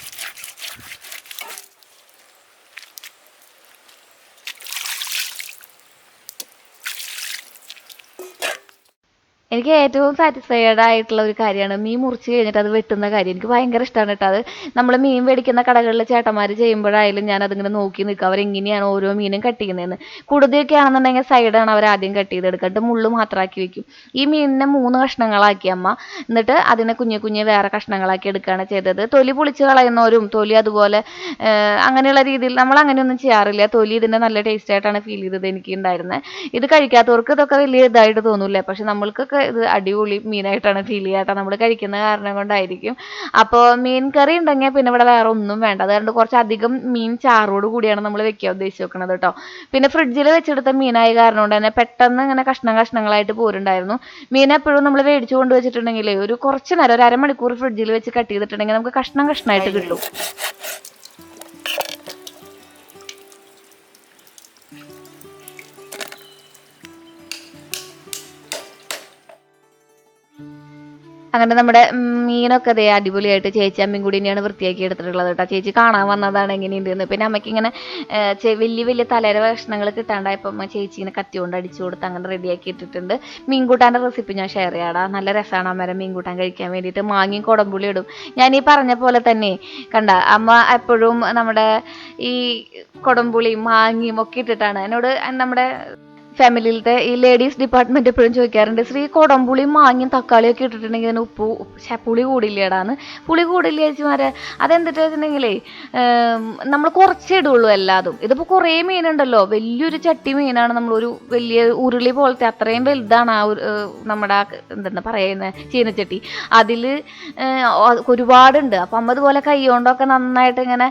എനിക്ക് ഏറ്റവും സാറ്റിസ്ഫൈഡ് ആയിട്ടുള്ള ഒരു കാര്യമാണ് മീൻ മുറിച്ച് കഴിഞ്ഞിട്ട് അത് വെട്ടുന്ന കാര്യം. എനിക്ക് ഭയങ്കര ഇഷ്ടമാണ് കേട്ടോ അത്. നമ്മൾ മീൻ മേടിക്കുന്ന കടകളിൽ ചേട്ടന്മാർ ചെയ്യുമ്പോഴായാലും ഞാൻ അതിങ്ങനെ നോക്കി നിൽക്കുക, അവരെങ്ങനെയാണ് ഓരോ മീനും കട്ട് ചെയ്യുന്നതെന്ന്. കൂടുതലൊക്കെ ആണെന്നുണ്ടെങ്കിൽ സൈഡാണ് അവർ ആദ്യം കട്ട് ചെയ്തെടുക്കുക, എന്നിട്ട് മുള്ളു മാത്രമാക്കി വെക്കും. ഈ മീനിനെ 3 കഷ്ണങ്ങളാക്കി അമ്മ, എന്നിട്ട് അതിനെ കുഞ്ഞു കുഞ്ഞ് വേറെ കഷ്ണങ്ങളാക്കി എടുക്കുകയാണ് ചെയ്തത്. തൊലി പൊളിച്ച് കളയുന്നവരും തൊലി അതുപോലെ അങ്ങനെയുള്ള രീതിയിൽ നമ്മൾ അങ്ങനെയൊന്നും ചെയ്യാറില്ല. തൊലി ഇതിൻ്റെ നല്ല ടേസ്റ്റ് ആയിട്ടാണ് ഫീൽ ചെയ്തത് എനിക്ക് ഉണ്ടായിരുന്നത്. ഇത് കഴിക്കാത്തവർക്ക് ഇതൊക്കെ വലിയ ഇതായിട്ട് തോന്നില്ലേ, പക്ഷെ നമ്മൾക്കൊക്കെ ഇത് അടിപൊളി മീനായിട്ടാണ് ഫീൽ ചെയ്യാട്ടോ, നമ്മൾ കഴിക്കുന്ന കാരണം കൊണ്ടായിരിക്കും. അപ്പോൾ മീൻ കറി ഉണ്ടെങ്കിൽ പിന്നെ ഇവിടെ വേറെ ഒന്നും വേണ്ട. അതുകൊണ്ട് കുറച്ചധികം മീൻ ചാറോട് കൂടിയാണ് നമ്മൾ വെക്കാൻ ഉദ്ദേശിച്ച് വെക്കുന്നത് കേട്ടോ. പിന്നെ ഫ്രിഡ്ജിൽ വെച്ചെടുത്ത മീനായ കാരണം കൊണ്ട് തന്നെ പെട്ടെന്ന് ഇങ്ങനെ കഷ്ണങ്ങളായിട്ട് പോരുണ്ടായിരുന്നു. മീൻ എപ്പോഴും നമ്മൾ മേടിച്ചു കൊണ്ടുവച്ചിട്ടുണ്ടെങ്കിൽ ഒരു കുറച്ച് നേരം, ഒരു അരമണിക്കൂർ ഫ്രിഡ്ജിൽ വെച്ച് കട്ട് ചെയ്തിട്ടുണ്ടെങ്കിൽ നമുക്ക് കഷ്ണമായിട്ട് കിട്ടും. അങ്ങനെ നമ്മുടെ മീനൊക്കെ അതേ അടിപൊളിയായിട്ട് ചേച്ചി അമ്മയും കൂടി തന്നെയാണ് വൃത്തിയാക്കി എടുത്തിട്ടുള്ളത് കേട്ടോ. ചേച്ചി കാണാൻ വന്നതാണ് എങ്ങനെയുണ്ടെന്ന്. പിന്നെ അമ്മയ്ക്ക് ഇങ്ങനെ വലിയ തലേര കഷ്ണങ്ങൾ കിട്ടാണ്ടായപ്പോൾ ചേച്ചി ഇങ്ങനെ കത്തി കൊണ്ട് അടിച്ചു കൊടുത്ത് അങ്ങനെ റെഡിയാക്കി ഇട്ടിട്ടുണ്ട്. മീൻകൂട്ടാൻ്റെ റെസിപ്പി ഞാൻ ഷെയർ ചെയ്യാടാ. നല്ല രസമാണ് അമ്മേരെ മീൻകൂട്ടാൻ കഴിക്കാൻ വേണ്ടിയിട്ട്. മാങ്ങയും കുടംപുളി ഇടും. ഞാൻ ഈ പറഞ്ഞ പോലെ തന്നെ കണ്ട അമ്മ എപ്പോഴും നമ്മുടെ ഈ കുടംപുളിയും മാങ്ങയും ഒക്കെ ഇട്ടിട്ടാണ്. എന്നോട് നമ്മുടെ ഫാമിലിയിലത്തെ ഈ ലേഡീസ് ഡിപ്പാർട്ട്മെന്റ് എപ്പോഴും ചോദിക്കാറുണ്ട്, ശ്രീ കുടംപുളിയും മാങ്ങയും തക്കാളിയൊക്കെ ഇട്ടിട്ടുണ്ടെങ്കിൽ അതിന് പുളി കൂടില്ലേടാന്ന്. പുളി കൂടില്ല ചേച്ചിമാരെ. അതെന്തിട്ട് വെച്ചിട്ടുണ്ടെങ്കിലേ നമ്മൾ കുറച്ചേ ഇടുള്ളൂ എല്ലാതും. ഇതിപ്പോൾ കുറേ മീനുണ്ടല്ലോ, വലിയൊരു ചട്ടി മീനാണ്, നമ്മളൊരു വലിയ ഉരുളി പോലത്തെ അത്രയും വലുതാണ് ആ നമ്മുടെ എന്താ പറയുന്നത് ചീനച്ചട്ടി. അതിൽ ഒരുപാടുണ്ട്. അപ്പം അമ്മ അതുപോലെ കൈ കൊണ്ടൊക്കെ നന്നായിട്ട് ഇങ്ങനെ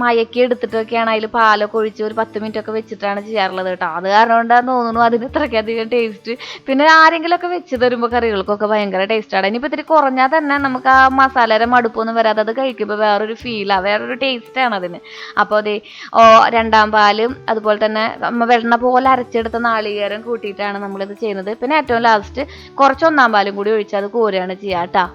മയക്കി എടുത്തിട്ടൊക്കെയാണ് അതിൽ പാലൊക്കെ ഒഴിച്ച് ഒരു 10 മിനിറ്റൊക്കെ വെച്ചിട്ടാണ് ചെയ്യാറുള്ളത് കേട്ടോ. അത് കൊണ്ടാന്ന് തോന്നുന്നു അതിന് ഇത്രയ്ക്കധികം ടേസ്റ്റ്. പിന്നെ ആരെങ്കിലുമൊക്കെ വെച്ച് തരുമ്പോൾ കറികൾക്കൊക്കെ ഭയങ്കര ടേസ്റ്റാണ്. ഇനിയിപ്പോൾ ഇത്തിരി കുറഞ്ഞാൽ തന്നെ നമുക്ക് ആ മസാലയുടെ മടുപ്പൊന്നും വരാതെ അത് കഴിക്കുമ്പോൾ വേറൊരു ഫീലാണ്, വേറൊരു ടേസ്റ്റാണ് അതിന്. അപ്പോൾ അതേ 2ാം പാലും അതുപോലെ തന്നെ വെണ്ണ പോലെ അരച്ചെടുത്ത നാളികേരം കൂട്ടിയിട്ടാണ് നമ്മളിത് ചെയ്യുന്നത്. പിന്നെ ഏറ്റവും ലാസ്റ്റ് കുറച്ച് 1ാം പാലും കൂടി ഒഴിച്ച് അത് കോരുകയാണ് ചെയ്യുക കേട്ടോ.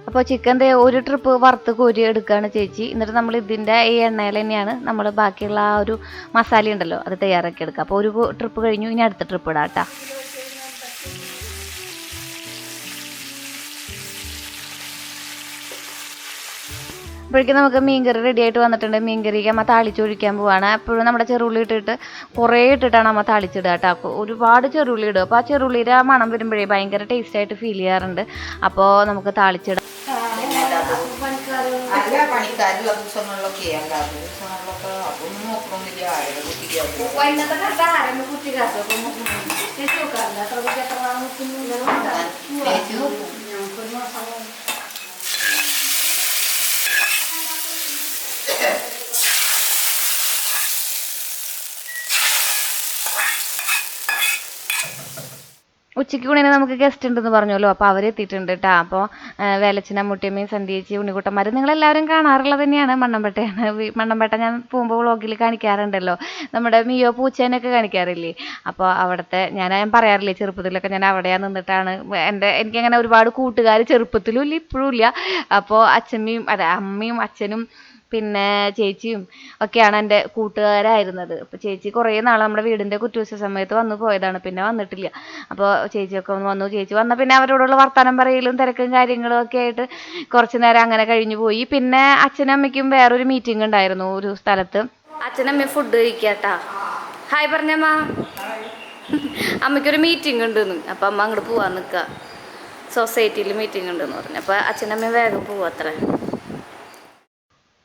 അപ്പോൾ ചിക്കൻ ഒരു ട്രിപ്പ് വറുത്ത് കോരി എടുക്കുകയാണ് ചേച്ചി. എന്നിട്ട് നമ്മൾ ഇതിൻ്റെ ഈ എണ്ണയിൽ തന്നെയാണ് നമ്മൾ ബാക്കിയുള്ള ആ ഒരു മസാല ഉണ്ടല്ലോ അത് തയ്യാറാക്കി എടുക്കുക. അപ്പോൾ ഒരു ട്രിപ്പ് കഴിഞ്ഞു, ഇനി അടുത്ത ട്രിപ്പ് ഇടാം കേട്ടോ. അപ്പോഴേക്കും നമുക്ക് മീൻകറി റെഡി ആയിട്ട് വന്നിട്ടുണ്ട്. മീൻകറിക്ക് അമ്മ താളിച്ചൊഴിക്കാൻ പോവാണ്. എപ്പോഴും നമ്മുടെ ചെറുള്ളി ഇട്ടിട്ട് കുറേ ഇട്ടിട്ടാണ് അമ്മ താളിച്ചിടുക കേട്ടോ. ഒരുപാട് ചെറുള്ളി ഇടുക. അപ്പോൾ ആ ചെറുള്ളിയുടെ ആ മണം വരുമ്പോഴേ ഭയങ്കര ടേസ്റ്റായിട്ട് ഫീൽ ചെയ്യാറുണ്ട്. അപ്പോൾ നമുക്ക് താളിച്ചിടാം. അല്ല പണിക്കാരുള്ള ദിവസങ്ങളിലൊക്കെ അല്ലാത്ത ദിവസങ്ങളിലൊക്കെ അതൊന്നും നോക്കണമെന്നില്ല. ആരുടെ കുട്ടിക്കാക്കും ഉച്ചയ്ക്ക് കൂടെ നമുക്ക് ഗസ്റ്റ് ഉണ്ടെന്ന് പറഞ്ഞല്ലോ. അപ്പോൾ അവരെത്തിയിട്ടുണ്ട് കേട്ടോ. അപ്പോൾ വേലച്ചന മുട്ടിയമ്മയും സന്ധ്യേച്ചി ഉണ്ണിക്കുട്ടന്മാർ നിങ്ങളെല്ലാവരും കാണാറുള്ളത് തന്നെയാണ്. മണ്ണമ്പേട്ട ഞാൻ പോകുമ്പോൾ വ്ളോഗിൽ കാണിക്കാറുണ്ടല്ലോ, നമ്മുടെ മിയോ പൂച്ചേനൊക്കെ കാണിക്കാറില്ലേ. അപ്പോൾ അവിടുത്തെ ഞാൻ പറയാറില്ലേ ചെറുപ്പത്തിലൊക്കെ ഞാൻ അവിടെയാണ് നിന്നിട്ടാണ് എനിക്കങ്ങനെ ഒരുപാട് കൂട്ടുകാർ ചെറുപ്പത്തിലും ഇല്ല ഇപ്പോഴും ഇല്ല. അപ്പോൾ അമ്മയും അച്ഛനും പിന്നെ ചേച്ചിയും ഒക്കെയാണ് എൻ്റെ കൂട്ടുകാരായിരുന്നത്. അപ്പോൾ ചേച്ചി കുറേ നാൾ നമ്മുടെ വീടിൻ്റെ കുറ്റൂസ സമയത്ത് വന്നു പോയതാണ്, പിന്നെ വന്നിട്ടില്ല. അപ്പോൾ ചേച്ചിയൊക്കെ ഒന്ന് വന്നു. ചേച്ചി വന്നാൽ പിന്നെ അവരോടുള്ള വർത്തമാനം പറയലും തിരക്കും കാര്യങ്ങളും ഒക്കെ ആയിട്ട് കുറച്ച് നേരം അങ്ങനെ കഴിഞ്ഞു പോയി. പിന്നെ അച്ഛനും അമ്മയ്ക്കും വേറൊരു മീറ്റിംഗ് ഉണ്ടായിരുന്നു ഒരു സ്ഥലത്ത്. അച്ഛനമ്മ ഫുഡ് കഴിക്കാട്ടാ. ഹായ് പറഞ്ഞമ്മ. അമ്മയ്ക്കൊരു മീറ്റിംഗ് ഉണ്ടെന്ന്. അപ്പം അമ്മ അങ്ങോട്ട് പോവാൻ നിൽക്കുക. സൊസൈറ്റിയിൽ മീറ്റിംഗ് ഉണ്ടെന്ന് പറഞ്ഞു. അപ്പോൾ അച്ഛനമ്മ വേഗം പോവാ അത്ര.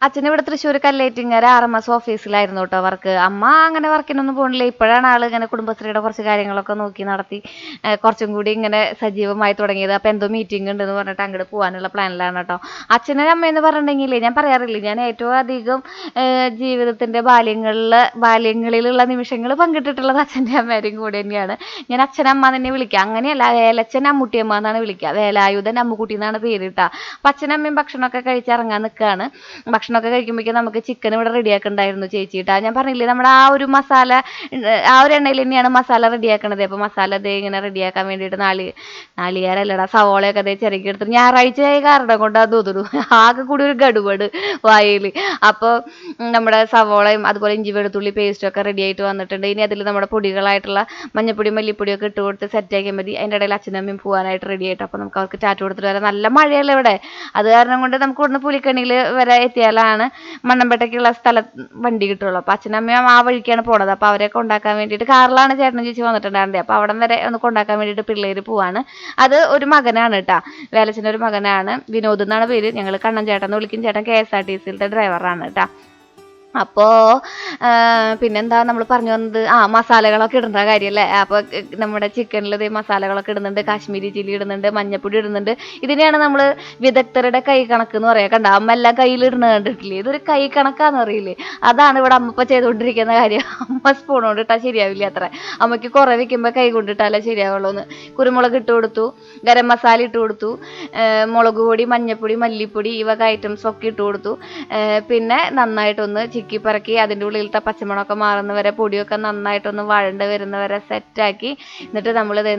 അച്ഛൻ ഇവിടെ തൃശ്ശൂർ കല്ലേറ്റിങ്ങര RMS ഓഫീസിലായിരുന്നു കേട്ടോ വർക്ക്. അമ്മ അങ്ങനെ വർക്കിനൊന്നും പോകണില്ല. ഇപ്പോഴാണ് ആൾ ഇങ്ങനെ കുടുംബശ്രീയുടെ കുറച്ച് കാര്യങ്ങളൊക്കെ നോക്കി നടത്തി കുറച്ചും കൂടി ഇങ്ങനെ സജീവമായി തുടങ്ങിയത്. അപ്പോൾ എന്തോ മീറ്റിംഗ് ഉണ്ടെന്ന് പറഞ്ഞിട്ട് അങ്ങോട്ട് പോകാനുള്ള പ്ലാനിലാണ് കേട്ടോ. അച്ഛനും അമ്മയെന്ന് പറഞ്ഞിട്ടുണ്ടെങ്കിൽ ഞാൻ പറയാറില്ലേ, ഞാൻ ഏറ്റവും അധികം ജീവിതത്തിൻ്റെ ബാല്യങ്ങളിലുള്ള നിമിഷങ്ങൾ പങ്കിട്ടിട്ടുള്ളത് അച്ഛൻ്റെ അമ്മേരെയും കൂടെ തന്നെയാണ്. ഞാൻ അച്ഛനമ്മ തന്നെ വിളിക്കുക. അങ്ങനെയല്ല, വേലച്ഛൻ അമ്മൂട്ടിയമ്മ എന്നാണ് വിളിക്കുക. വേലായുധൻ അമ്മുക്കുട്ടി എന്നാണ് പേരിട്ടാ. അപ്പം അച്ഛനമ്മയും ഭക്ഷണമൊക്കെ കഴിച്ചിറങ്ങാൻ നിൽക്കുകയാണ്. ഭക്ഷണമൊക്കെ കഴിക്കുമ്പോഴേക്കും നമുക്ക് ചിക്കൻ ഇവിടെ റെഡിയാക്കുന്നുണ്ടായിരുന്നു ചേച്ചിട്ടാ. ഞാൻ പറഞ്ഞില്ലേ, നമ്മുടെ ആ ഒരു മസാല, ആ ഒരു എണ്ണയിൽ തന്നെയാണ് മസാല റെഡിയാക്കണത്. അപ്പോൾ മസാല അതേ ഇങ്ങനെ റെഡിയാക്കാൻ വേണ്ടിയിട്ട് നാളികേരല്ലടാ സവോളയൊക്കെ അതേ ചിരക്കി എടുത്തിട്ട് ഞായറാഴ്ചയായ കാരണം കൊണ്ട് അത് തോന്നുന്നു ആകെ കൂടി ഒരു ഗടുപട് വായിൽ. അപ്പോൾ നമ്മുടെ സവോളയും അതുപോലെ ഇഞ്ചി വെളുത്തുള്ളി പേസ്റ്റും ഒക്കെ റെഡി ആയിട്ട് വന്നിട്ടുണ്ട്. ഇനി അതിൽ നമ്മുടെ പൊടികളായിട്ടുള്ള മഞ്ഞപ്പൊടി മല്ലിപ്പൊടിയൊക്കെ ഇട്ട് കൊടുത്ത് സെറ്റാക്കിയാൽ മതി. അതിൻ്റെ ഇടയിൽ അച്ഛനമ്മയും പോകാനായിട്ട് റെഡി ആയിട്ട്. അപ്പോൾ നമുക്ക് അവർക്ക് ചാറ്റ് കൊടുത്തിട്ട് വരാം. നല്ല മഴയല്ലേ ഇവിടെ, അത് കാരണം കൊണ്ട് നമുക്ക് ഇവിടുന്ന് പുലിക്കണിയിൽ വരെ എത്തിയാലാണ് മണ്ണമ്പേട്ടയ്ക്കുള്ള വണ്ടി കിട്ടുള്ളൂ. അപ്പോൾ അച്ഛനമ്മയും ആ വഴിക്കാണ് പോണത്. അപ്പോൾ അവരെ കൊണ്ടാക്കാൻ വേണ്ടിയിട്ട് കാറിലാണ് ചേട്ടനും ചേച്ചി വന്നിട്ടുണ്ടായിരുന്നത്. അപ്പോൾ അവിടം വരെ ഒന്ന് കൊണ്ടാക്കാൻ വേണ്ടിയിട്ട് പിള്ളേർ പോവാണ്. അത് ഒരു മകനാണ് കേട്ടോ, വേലച്ചൻ്റെ ഒരു മകനാണ്. വിനോദ് എന്നാണ് പേര്. ഞങ്ങൾ കണ്ണൻ ചേട്ടൻ എന്ന് വിളിക്കും. ചേട്ടൻ KSRTCയിലത്തെ ഡ്രൈവറാണ് കേട്ടോ. അപ്പോൾ പിന്നെന്താ നമ്മൾ പറഞ്ഞു വന്നത്, മസാലകളൊക്കെ ഇടേണ്ട കാര്യമല്ലേ. അപ്പോൾ നമ്മുടെ ചിക്കനിൽ ഇതേ മസാലകളൊക്കെ ഇടുന്നുണ്ട്. കാശ്മീരി ചില്ലി ഇടുന്നുണ്ട്, മഞ്ഞപ്പൊടി ഇടുന്നുണ്ട്. ഇതിനെയാണ് നമ്മൾ വിദഗ്ധരുടെ കൈ കണക്ക് എന്ന് പറയാം. കണ്ട അമ്മ എല്ലാം കയ്യിൽ ഇടുന്നത് കണ്ടിട്ടില്ലേ? ഇതൊരു കൈ കണക്കാന്ന് അറിയില്ലേ? അതാണ് ഇവിടെ അമ്മ ഇപ്പോൾ ചെയ്തുകൊണ്ടിരിക്കുന്ന കാര്യം. അമ്മ സ്പൂൺ കൊണ്ട് ഇട്ടാൽ ശരിയാവില്ല അത്ര. അമ്മയ്ക്ക് കുറേ വെക്കുമ്പോൾ കൈ കൊണ്ടിട്ടാലേ ശരിയാവുള്ളൂ എന്ന്. കുരുമുളക് ഇട്ട് കൊടുത്തു, ഗരം മസാല ഇട്ട് കൊടുത്തു, മുളക് പൊടി മഞ്ഞപ്പൊടി മല്ലിപ്പൊടി ഈ വക ഐറ്റംസ് ഒക്കെ ഇട്ട് കൊടുത്തു. പിന്നെ നന്നായിട്ടൊന്ന് ചിക്കി പറക്കി അതിൻ്റെ ഉള്ളിലത്തെ പച്ചമണമൊക്കെ മാറുന്നവരെ പൊടിയൊക്കെ നന്നായിട്ടൊന്ന് വഴണ്ട് വരുന്നവരെ സെറ്റാക്കി. എന്നിട്ട് നമ്മളിത്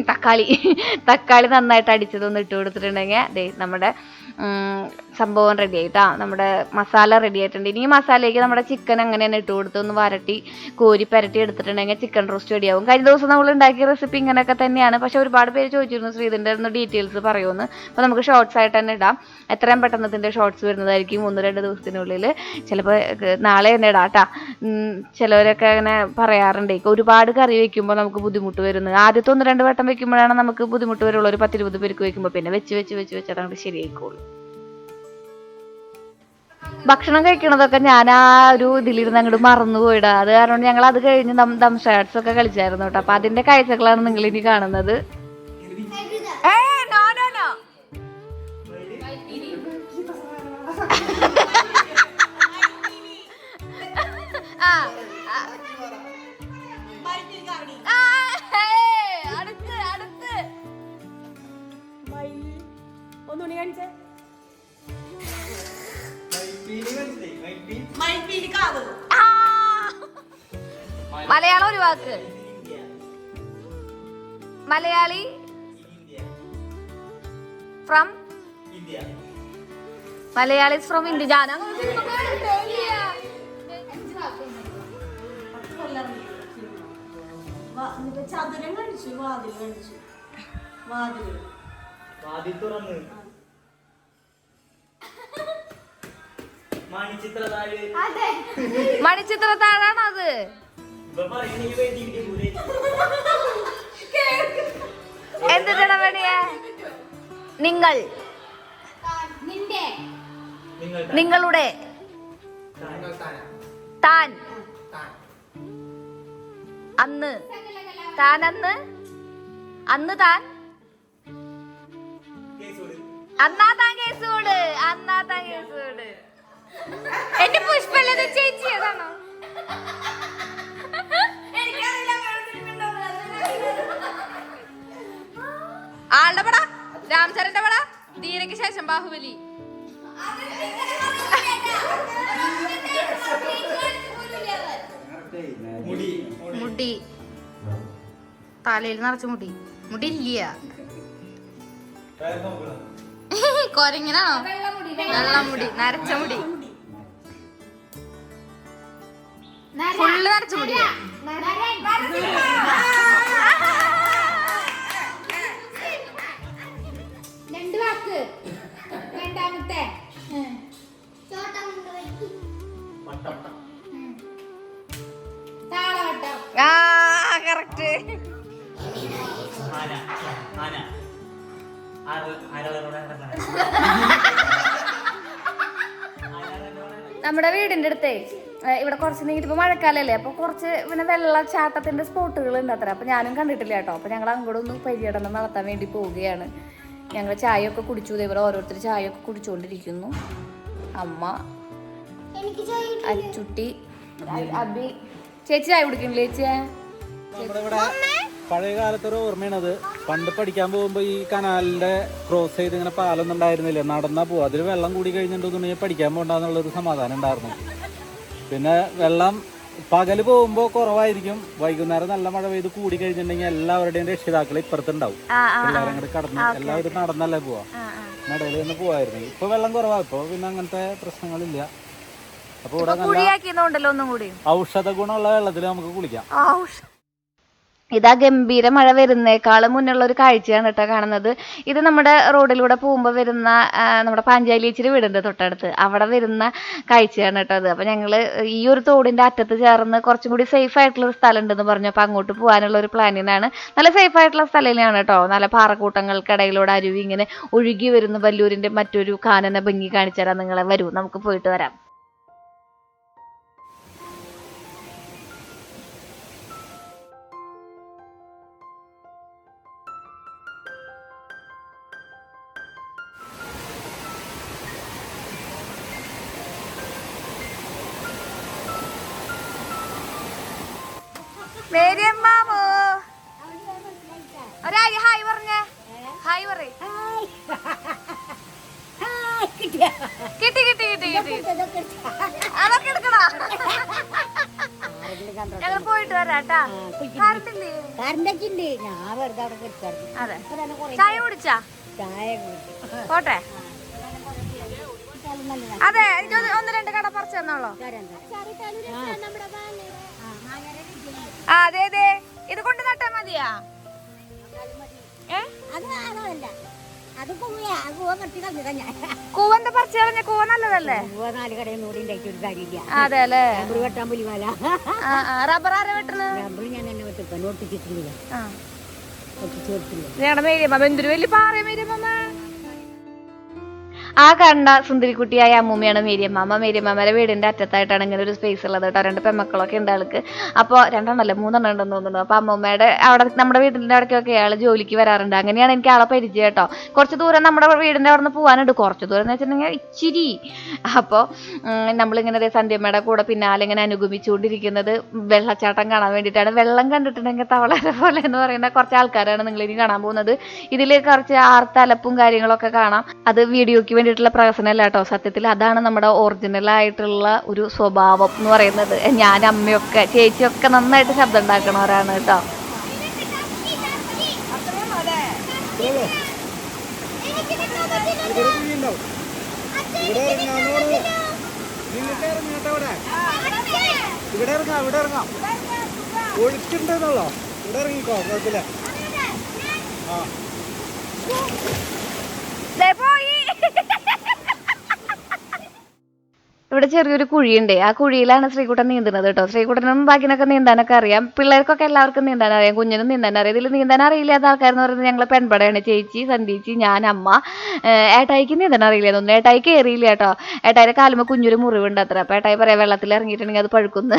തക്കാളി നന്നായിട്ട് അടിച്ചതൊന്ന് ഇട്ട് കൊടുത്തിട്ടുണ്ടെങ്കിൽ ദേ നമ്മുടെ സംഭവം റെഡി ആയിട്ടാ. നമ്മുടെ മസാല റെഡി ആയിട്ടുണ്ട്. ഇനി ഈ മസാലയ്ക്ക് നമ്മുടെ ചിക്കൻ അങ്ങനെ തന്നെ ഇട്ട് കൊടുത്ത് ഒന്ന് വരട്ടി കോരി പരട്ടി എടുത്തിട്ടുണ്ടെങ്കിൽ ചിക്കൻ റോസ്റ്റ് റെഡിയാവും. കഴിഞ്ഞ ദിവസം നമ്മൾ ഉണ്ടാക്കിയ റെസിപ്പി ഇങ്ങനെയൊക്കെ തന്നെയാണ്. പക്ഷെ ഒരുപാട് പേര് ചോദിച്ചിരുന്നു ശ്രീതിൻ്റെ ഒന്ന് ഡീറ്റെയിൽസ് പറയുമെന്ന്. അപ്പോൾ നമുക്ക് ഷോർട്സ് ആയിട്ട് തന്നെ ഇടാം. എത്രയും പെട്ടെന്ന് ഇതിൻ്റെ ഷോർട്സ് വരുന്നതായിരിക്കും. 1-2 ദിവസത്തിനുള്ളിൽ, ചിലപ്പോൾ നാളെ തന്നെ ഇടാം കേട്ടോ. ചിലവരൊക്കെ അങ്ങനെ പറയാറുണ്ട് ഒരുപാട് കറി വയ്ക്കുമ്പോൾ നമുക്ക് ബുദ്ധിമുട്ട് വരുന്നത്. ആദ്യത്തെ 1-2 വട്ടം വെക്കുമ്പോഴാണ് നമുക്ക് ബുദ്ധിമുട്ട് വരുള്ളൂ. ഒരു 10-20 പേർക്ക് വയ്ക്കുമ്പോൾ പിന്നെ വെച്ച് അതങ്ങോട്ട് ശരിയായിക്കോളൂ. ഭക്ഷണം കഴിക്കണതൊക്കെ ഞാൻ ആ ഒരു ഇതിലിരുന്ന് അങ്ങോട്ട് മറന്നുപോയിടാ. അത് കാരണം ഞങ്ങൾ അത് കഴിഞ്ഞ് ദം ഷാറ്റ്സ് ഒക്കെ കളിച്ചായിരുന്നു കേട്ടോ. അപ്പൊ അതിന്റെ കാഴ്ചകളാണ് നിങ്ങൾ ഇനി കാണുന്നത്. ഒന്നുകൂടി കാണിച്ചേ. മലയാളം ഒരു വാക്ക്. Malayali from Malayalis from India. ചതുരം കാണിച്ചു, വാതിൽ കാണിച്ചു, വാതിൽ തുറന്ന് മണിച്ചിത്രത്താഴാണ് അത്. എന്തിനാ വേണിയെ? നിങ്ങൾ, നിങ്ങളുടെ, താൻ, അന്ന്, താൻ അന്ന്, അന്ന് താൻ, അന്നാ താൻ കേസോട്, അന്നാ താൻ കേസോട്. എന്റെ പുഷ്പല്ലത് ചേച്ചി അതാണോ? ആളുടെ പട രാംചരന്റെ പട ധീരയ്ക്ക് ശേഷം ബാഹുബലി. മുടി തലയിൽ നിറച്ച മുടി ഇല്ല. കൊരങ്ങനാണോ? വെള്ളമുടി, നരച്ച മുടി, ഫുള്ള് നരച്ച മുടി. രണ്ട് വാക്ക്. രണ്ടാമത്തെ താളവട്ടം. കറക്റ്റ്. നമ്മുടെ വീടിൻ്റെ അടുത്തേ ഇവിടെ കുറച്ച് നീങ്ങി ഇപ്പോൾ മഴക്കാലല്ലേ അപ്പോൾ കുറച്ച് പിന്നെ വെള്ളച്ചാട്ടത്തിൻ്റെ സ്പോട്ടുകൾ ഉണ്ട് അത്ര. അപ്പോൾ ഞാനും കണ്ടിട്ടില്ല കേട്ടോ. അപ്പോൾ ഞങ്ങൾ അങ്ങോട്ട് ഒന്ന് പര്യടനം നടത്താൻ വേണ്ടി പോവുകയാണ്. ഞങ്ങൾ ചായയൊക്കെ കുടിച്ചു. ഇതേപോലെ ഓരോരുത്തർ ചായയൊക്കെ കുടിച്ചുകൊണ്ടിരിക്കുന്നു. അമ്മ, അച്ചുട്ടി, അബി. ചേച്ചി ചായ കുടിക്കണില്ലേ ചേച്ചിയെ? പഴയ കാലത്തൊരു ഓർമ്മയാണത്. പണ്ട് പഠിക്കാൻ പോകുമ്പോൾ ഈ കനാലിന്റെ ക്രോസ് ചെയ്ത് ഇങ്ങനെ പാലൊന്നും ഉണ്ടായിരുന്നില്ല, നടന്നാ പോവാ. അതിൽ വെള്ളം കൂടി കഴിഞ്ഞിട്ടുണ്ടെങ്കിൽ പഠിക്കാൻ പോകണ്ടെന്നുള്ളൊരു സമാധാനം ഉണ്ടായിരുന്നു. പിന്നെ വെള്ളം പകല് പോകുമ്പോൾ കുറവായിരിക്കും, വൈകുന്നേരം നല്ല മഴ പെയ്ത് കൂടി കഴിഞ്ഞിട്ടുണ്ടെങ്കിൽ എല്ലാവരുടെയും രക്ഷിതാക്കൾ ഇപ്പുറത്തുണ്ടാവും. എല്ലാവരും കൂടെ കടന്ന് എല്ലാവരും നടന്നല്ലേ പോവാ, നടയിൽ നിന്ന് പോവായിരുന്നു. ഇപ്പൊ വെള്ളം കുറവാ, ഇപ്പൊ പിന്നെ അങ്ങനത്തെ പ്രശ്നങ്ങളില്ല. അപ്പൊ ഇവിടെ നല്ല ഔഷധ ഗുണമുള്ള വെള്ളത്തിൽ നമുക്ക് കുളിക്കാം. ഇതാ ഗംഭീര മഴ വരുന്നേക്കാളും മുന്നുള്ള ഒരു കാഴ്ചയാണ് കേട്ടോ കാണുന്നത്. ഇത് നമ്മുടെ റോഡിലൂടെ പോകുമ്പോൾ വരുന്ന നമ്മുടെ പാഞ്ചാലിച്ചിരി വീടുണ്ട് തൊട്ടടുത്ത്, അവിടെ വരുന്ന കാഴ്ചയാണ് കേട്ടോ അത്. അപ്പോൾ ഞങ്ങൾ ഈ ഒരു തോടിൻ്റെ അറ്റത്ത് ചേർന്ന് കുറച്ചും കൂടി സേഫ് ആയിട്ടുള്ള ഒരു സ്ഥലം ഉണ്ടെന്ന് പറഞ്ഞു. അപ്പോൾ അങ്ങോട്ട് പോകാനുള്ള ഒരു പ്ലാനിനാണ്. നല്ല സേഫ് ആയിട്ടുള്ള സ്ഥലമാണ് കേട്ടോ. നല്ല പാറക്കൂട്ടങ്ങൾക്കിടയിലൂടെ അരുവി ഇങ്ങനെ ഒഴുകി വരുന്ന വല്ലൂരിൻ്റെ മറ്റൊരു കാനന ഭംഗി കാണിച്ചു തരാം നിങ്ങളെ. വരൂ, നമുക്ക് പോയിട്ട് വരാം. ഹായ് പറഞ്ഞേ, ഹായ് പറ. കിട്ടി കിട്ടി കിട്ടി കിട്ടി, അതൊക്കെ എടുക്കണോ? ഞങ്ങൾ പോയിട്ട് വരാട്ടാ. അതെ, ചായ കുടിച്ചാ? പോട്ടെ. അതെ, എനിക്ക് ഒന്ന് രണ്ട് കട പറിച്ചു തന്നോളൂ. അതെ അതെ, ഇത് കൊണ്ട് നട്ടാ മതിയാ? കൂവന്ത പറിച്ചു കളഞ്ഞ കൂവ നല്ലതല്ലേ? അതെ അല്ലേ. റബ്ബർ ആരാ വെട്ടുന്നത്? ഞങ്ങളുടെ മേരിയമ്മ എന്തൊരു വലിയ പാറ മേരിയമ്മ. ആ കണ്ട സുന്ദരിക്കുട്ടിയായ അമ്മൂമ്മയാണ് മേരിയമ്മ. മേരിയമ്മയുടെ വീടിൻ്റെ അറ്റത്തായിട്ടാണ് ഇങ്ങനെ ഒരു സ്പേസ് ഉള്ളത് കേട്ടോ. രണ്ട് പെമ്മക്കളൊക്കെ ഉണ്ട് ആൾക്ക്. അപ്പോൾ രണ്ടെണ്ണമല്ല മൂന്നെണ്ണം ഉണ്ടെന്ന് തോന്നുന്നു. അപ്പോൾ അമ്മൂമ്മയുടെ അവിടെ നമ്മുടെ വീടിൻ്റെ അവിടേക്കൊക്കെ അയാൾ ജോലിക്ക് വരാറുണ്ട്. അങ്ങനെയാണ് എനിക്ക് ആളെ പരിചയം കേട്ടോ. കുറച്ച് ദൂരം നമ്മുടെ വീടിൻ്റെ അവിടെ നിന്ന് പോകാനുണ്ട്. കുറച്ച് ദൂരം എന്ന് വെച്ചിട്ടുണ്ടെങ്കിൽ ഇച്ചിരി. അപ്പോൾ നമ്മളിങ്ങനെ സന്ധ്യമ്മയുടെ കൂടെ പിന്നാലെ ഇങ്ങനെ അനുഗമിച്ചുകൊണ്ടിരിക്കുന്നത് വെള്ളച്ചാട്ടം കാണാൻ വേണ്ടിയിട്ടാണ്. വെള്ളം കണ്ടിട്ടുണ്ടെങ്കിൽ തവളരെ പോലെ എന്ന് പറയുന്ന കുറച്ച് ആൾക്കാരാണ് നിങ്ങളിനി കാണാൻ പോകുന്നത്. ഇതിൽ കുറച്ച് ആർത്തലപ്പും കാര്യങ്ങളൊക്കെ കാണാം. അത് വീഡിയോയ്ക്ക് വേണ്ടിയിട്ടുള്ള പ്രഹസനമല്ല കേട്ടോ. സത്യത്തിൽ അതാണ് നമ്മുടെ ഒറിജിനൽ ആയിട്ടുള്ള ഒരു സ്വഭാവം എന്ന് പറയുന്നത്. ഞാൻ അമ്മയൊക്കെ ചേച്ചിയൊക്കെ നന്നായിട്ട് ശബ്ദം ഉണ്ടാക്കണവരാണ് കേട്ടോ. ഇവിടെ ഇറങ്ങാം, ഇവിടെ ഇറങ്ങാം. ഒഴുക്കുണ്ടെന്നുള്ളോ? ഇവിടെ ഇറങ്ങിക്കോ, കുഴപ്പമില്ല. ആ ഇവിടെ ചെറിയൊരു കുഴിയുണ്ട്. ആ കുഴിയിലാണ് ശ്രീകുട്ടൻ നീന്തുന്നത് കേട്ടോ. ശ്രീകുട്ടനും ബാക്കിനൊക്കെ നീന്താനൊക്കെ അറിയാം. പിള്ളേർക്കൊക്കെ എല്ലാവർക്കും നീന്താൻ അറിയാം, കുഞ്ഞിനും നീന്താൻ അറിയാം. ഇതിൽ നീന്താൻ അറിയില്ലാത്ത ആൾക്കാരെന്ന് പറയുന്നത് ഞങ്ങൾ പെൺപടയാണ്. ചേച്ചി, സന്ധ്യച്ചി, ഞാൻ, അമ്മ. ഏട്ടായിക്ക് നീന്താൻ അറിയില്ല തോന്നുന്നു. ഏട്ടായി കയറിയില്ല കേട്ടോ. ഏട്ടായിയുടെ കാലുമ്പോൾ കുഞ്ഞൊരു മുറിവുണ്ട് അത്ര. അപ്പോൾ ഏട്ടായി പറയാം വെള്ളത്തിൽ ഇറങ്ങിയിട്ടുണ്ടെങ്കിൽ അത് പഴുക്കുന്നു.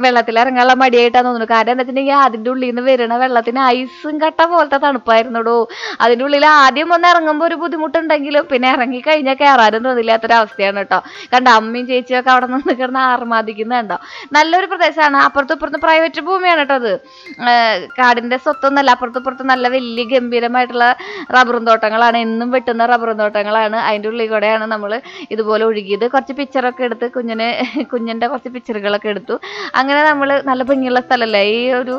വെള്ളത്തിൽ ഇറങ്ങാനുള്ള മടിയായിട്ടാണ് തോന്നുന്നു. കാരണം എന്താ വെച്ചിട്ടുണ്ടെങ്കിൽ അതിൻ്റെ ഉള്ളിൽ നിന്ന് വരുന്ന വെള്ളത്തിന് ഐസും കട്ട പോലത്തെ തണുപ്പായിരുന്നുടോ. അതിൻ്റെ ഉള്ളിൽ ആദ്യം ഒന്ന് ഇറങ്ങുമ്പോൾ ഒരു ബുദ്ധിമുട്ടുണ്ടെങ്കിലും പിന്നെ ഇറങ്ങി കഴിഞ്ഞാൽ കയറാനും തോന്നില്ലാത്തൊരവസ്ഥയാണ് കേട്ടോ. കണ്ട അമ്മയും ചേച്ചിയൊക്കെ അവിടെ നിന്ന് കിടന്ന് ആർമാദിക്കുന്നുണ്ടോ. നല്ലൊരു പ്രദേശമാണ്. അപ്പുറത്തും ഇപ്പുറത്തും പ്രൈവറ്റ് ഭൂമിയാണ് കേട്ടോ. അത് കാടിൻ്റെ സ്വത്തൊന്നല്ല. അപ്പുറത്തും ഇപ്പുറത്തും നല്ല വലിയ ഗംഭീരമായിട്ടുള്ള റബ്ബറും തോട്ടങ്ങളാണ്. എന്നും വെട്ടുന്ന റബ്ബറും തോട്ടങ്ങളാണ്. അതിൻ്റെ ഉള്ളിൽ കൂടെയാണ് നമ്മൾ ഇതുപോലെ ഒഴുകിയത്. കുറച്ച് പിക്ചറൊക്കെ എടുത്ത് കുഞ്ഞിൻ്റെ കുറച്ച് പിക്ചറുകളൊക്കെ എടുത്തു. അങ്ങനെ നമ്മൾ നല്ല ഭംഗിയുള്ള സ്ഥലമല്ലേ ഈ ഒരു